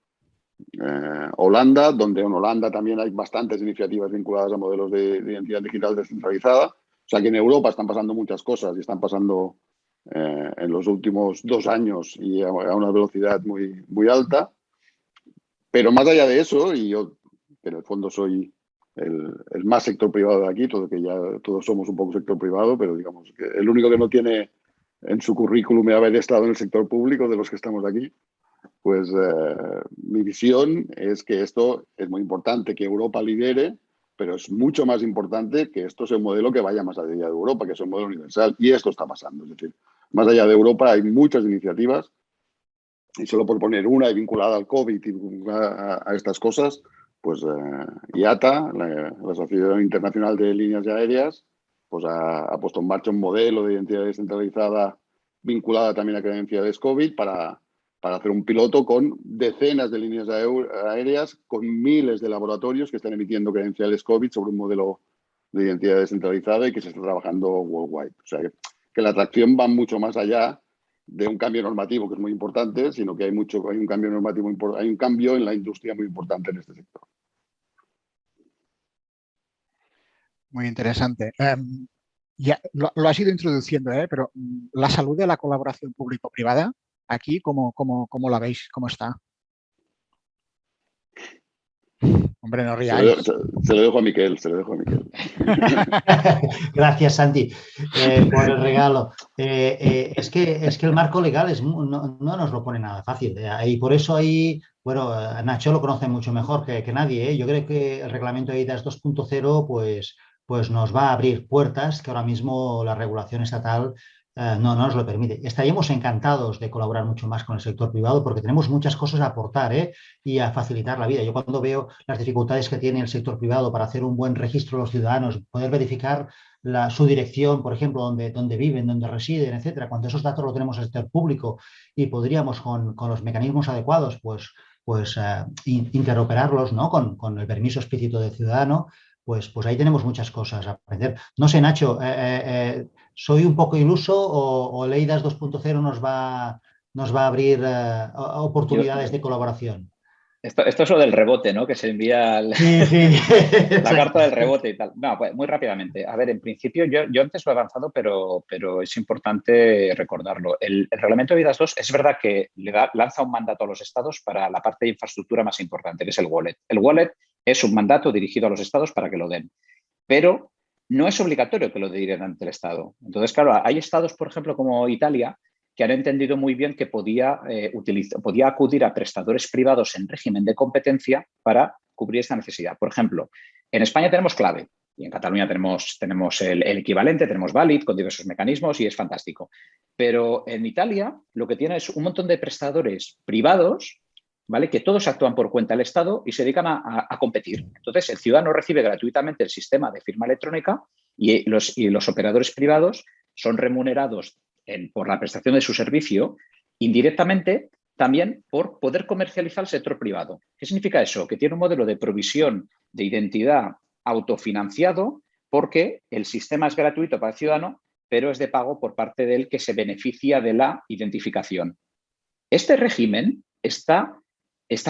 Holanda, donde en Holanda también hay bastantes iniciativas vinculadas a modelos de identidad digital descentralizada. O sea que en Europa están pasando muchas cosas y están pasando en los últimos 2 años y a una velocidad muy, muy alta. Pero más allá de eso, y yo que en el fondo soy el más sector privado de aquí, todo que ya todos somos un poco sector privado, pero digamos que el único que no tiene en su currículum haber estado en el sector público de los que estamos aquí, pues mi visión es que esto es muy importante, que Europa lidere, pero es mucho más importante que esto sea un modelo que vaya más allá de Europa, que sea un modelo universal, y esto está pasando. Es decir, más allá de Europa hay muchas iniciativas, y solo por poner una vinculada al COVID y vinculada a estas cosas, pues IATA, la Asociación Internacional de Líneas Aéreas, pues ha puesto en marcha un modelo de identidad descentralizada vinculada también a credenciales COVID para hacer un piloto con decenas de líneas aéreas, con miles de laboratorios que están emitiendo credenciales COVID sobre un modelo de identidad descentralizada y que se está trabajando worldwide. O sea, que la atracción va mucho más allá de un cambio normativo, que es muy importante, sino que hay un cambio normativo importante, hay un cambio en la industria muy importante en este sector. Muy interesante. Ya lo has ido introduciendo, pero la salud de la colaboración público-privada, aquí, ¿cómo la veis? ¿Cómo está? Hombre, no ríais. Se lo dejo a Miquel, Gracias, Santi, por el regalo. Es que el marco legal no nos lo pone nada fácil. Y por eso ahí, bueno, Nacho lo conoce mucho mejor que nadie. Yo creo que el reglamento eIDAS 2.0 pues nos va a abrir puertas que ahora mismo la regulación estatal no nos lo permite. Estaríamos encantados de colaborar mucho más con el sector privado porque tenemos muchas cosas a aportar, y a facilitar la vida. Yo cuando veo las dificultades que tiene el sector privado para hacer un buen registro de los ciudadanos, poder verificar su dirección, por ejemplo, donde viven, donde residen, etcétera, cuando esos datos los tenemos en el sector público y podríamos con los mecanismos adecuados, pues interoperarlos, ¿no? con el permiso explícito del ciudadano, pues ahí tenemos muchas cosas a aprender. No sé, Nacho, ¿soy un poco iluso o el eIDAS 2.0 nos va a abrir oportunidades de colaboración? Esto es lo del rebote, ¿no? Que se envía Sí. la carta del rebote y tal. No, pues muy rápidamente. A ver, en principio, yo antes lo he avanzado, pero es importante recordarlo. El reglamento de eIDAS 2 es verdad que lanza un mandato a los estados para la parte de infraestructura más importante, que es el wallet. El wallet es un mandato dirigido a los estados para que lo den, pero no es obligatorio que lo den ante el estado. Entonces, claro, hay estados, por ejemplo, como Italia, que han entendido muy bien que podía acudir a prestadores privados en régimen de competencia para cubrir esta necesidad. Por ejemplo, en España tenemos Clave y en Cataluña tenemos el equivalente, tenemos Valid con diversos mecanismos y es fantástico. Pero en Italia lo que tiene es un montón de prestadores privados, ¿vale? Que todos actúan por cuenta del Estado y se dedican a competir. Entonces, el ciudadano recibe gratuitamente el sistema de firma electrónica y los operadores privados son remunerados por la prestación de su servicio, indirectamente también por poder comercializar el sector privado. ¿Qué significa eso? Que tiene un modelo de provisión de identidad autofinanciado porque el sistema es gratuito para el ciudadano, pero es de pago por parte del que se beneficia de la identificación. Este régimen está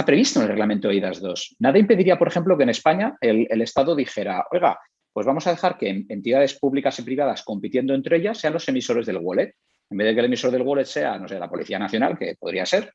previsto en el reglamento de eIDAS 2. Nada impediría, por ejemplo, que en España el Estado dijera, oiga, pues vamos a dejar que entidades públicas y privadas compitiendo entre ellas sean los emisores del wallet. En vez de que el emisor del wallet sea, no sé, la Policía Nacional, que podría ser,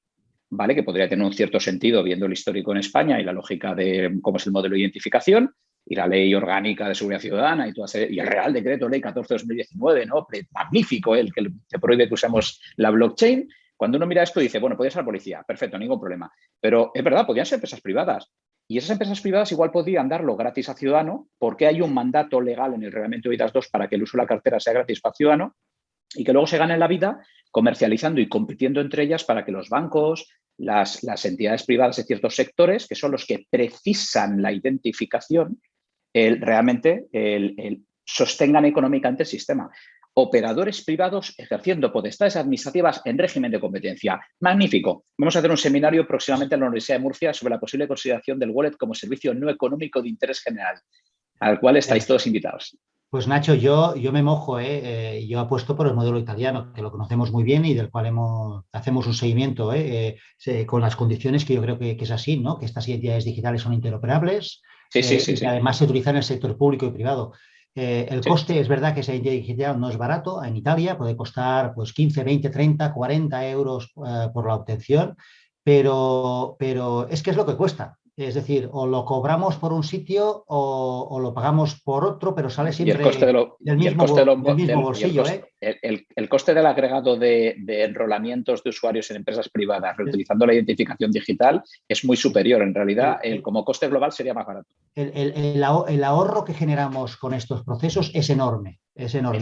¿vale? Que podría tener un cierto sentido viendo el histórico en España y la lógica de cómo es el modelo de identificación y la Ley Orgánica de Seguridad Ciudadana y el Real Decreto Ley 14/2019, ¿no? Magnífico, el que te prohíbe que usemos la blockchain. Cuando uno mira esto dice, bueno, podría ser la policía, perfecto, ningún problema. Pero es verdad, podrían ser empresas privadas. Y esas empresas privadas igual podrían darlo gratis a ciudadano porque hay un mandato legal en el reglamento de eIDAS 2 para que el uso de la cartera sea gratis para ciudadano y que luego se ganen la vida comercializando y compitiendo entre ellas para que los bancos, las entidades privadas de ciertos sectores, que son los que precisan la identificación, realmente sostengan económicamente el sistema. Operadores privados ejerciendo potestades administrativas en régimen de competencia. Magnífico. Vamos a hacer un seminario próximamente en la Universidad de Murcia sobre la posible consideración del wallet como servicio no económico de interés general, al cual estáis todos invitados. Pues Nacho, yo me mojo, yo apuesto por el modelo italiano, que lo conocemos muy bien y del cual hacemos un seguimiento con las condiciones que yo creo que es así, ¿no? Que estas identidades digitales son interoperables y que además se utilizan en el sector público y privado. El coste, es verdad que esa identidad digital no es barato. En Italia puede costar pues 15, 20, 30, 40 euros por la obtención, pero es que es lo que cuesta. Es decir, o lo cobramos por un sitio o lo pagamos por otro, pero sale siempre del mismo bolsillo. El coste del agregado de enrolamientos de usuarios en empresas privadas reutilizando la identificación digital es muy superior. En realidad, como coste global sería más barato. El ahorro que generamos con estos procesos es enorme,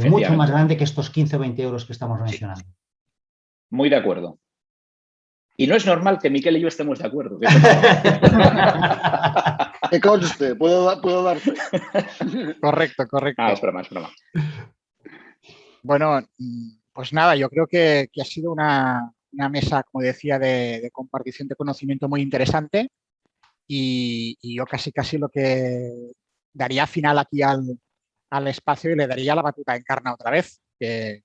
mucho más grande que estos 15 o 20 euros que estamos mencionando. Sí. Muy de acuerdo. Y no es normal que Miquel y yo estemos de acuerdo. Que conste, puedo darte. Correcto. Es broma. Bueno, pues nada, yo creo que ha sido una mesa, como decía, de compartición de conocimiento muy interesante y yo casi lo que daría final aquí al espacio y le daría la batuta a Encarna otra vez, que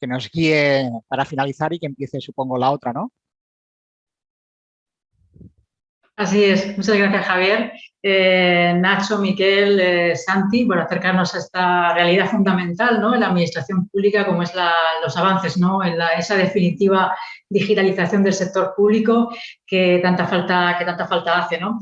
nos guíe para finalizar y que empiece, supongo, la otra, ¿no? Así es, muchas gracias, Javier. Nacho, Miquel, Santi, por acercarnos a esta realidad fundamental, ¿no? En la administración pública, como es los avances, ¿no? En esa definitiva digitalización del sector público que tanta falta hace, ¿no?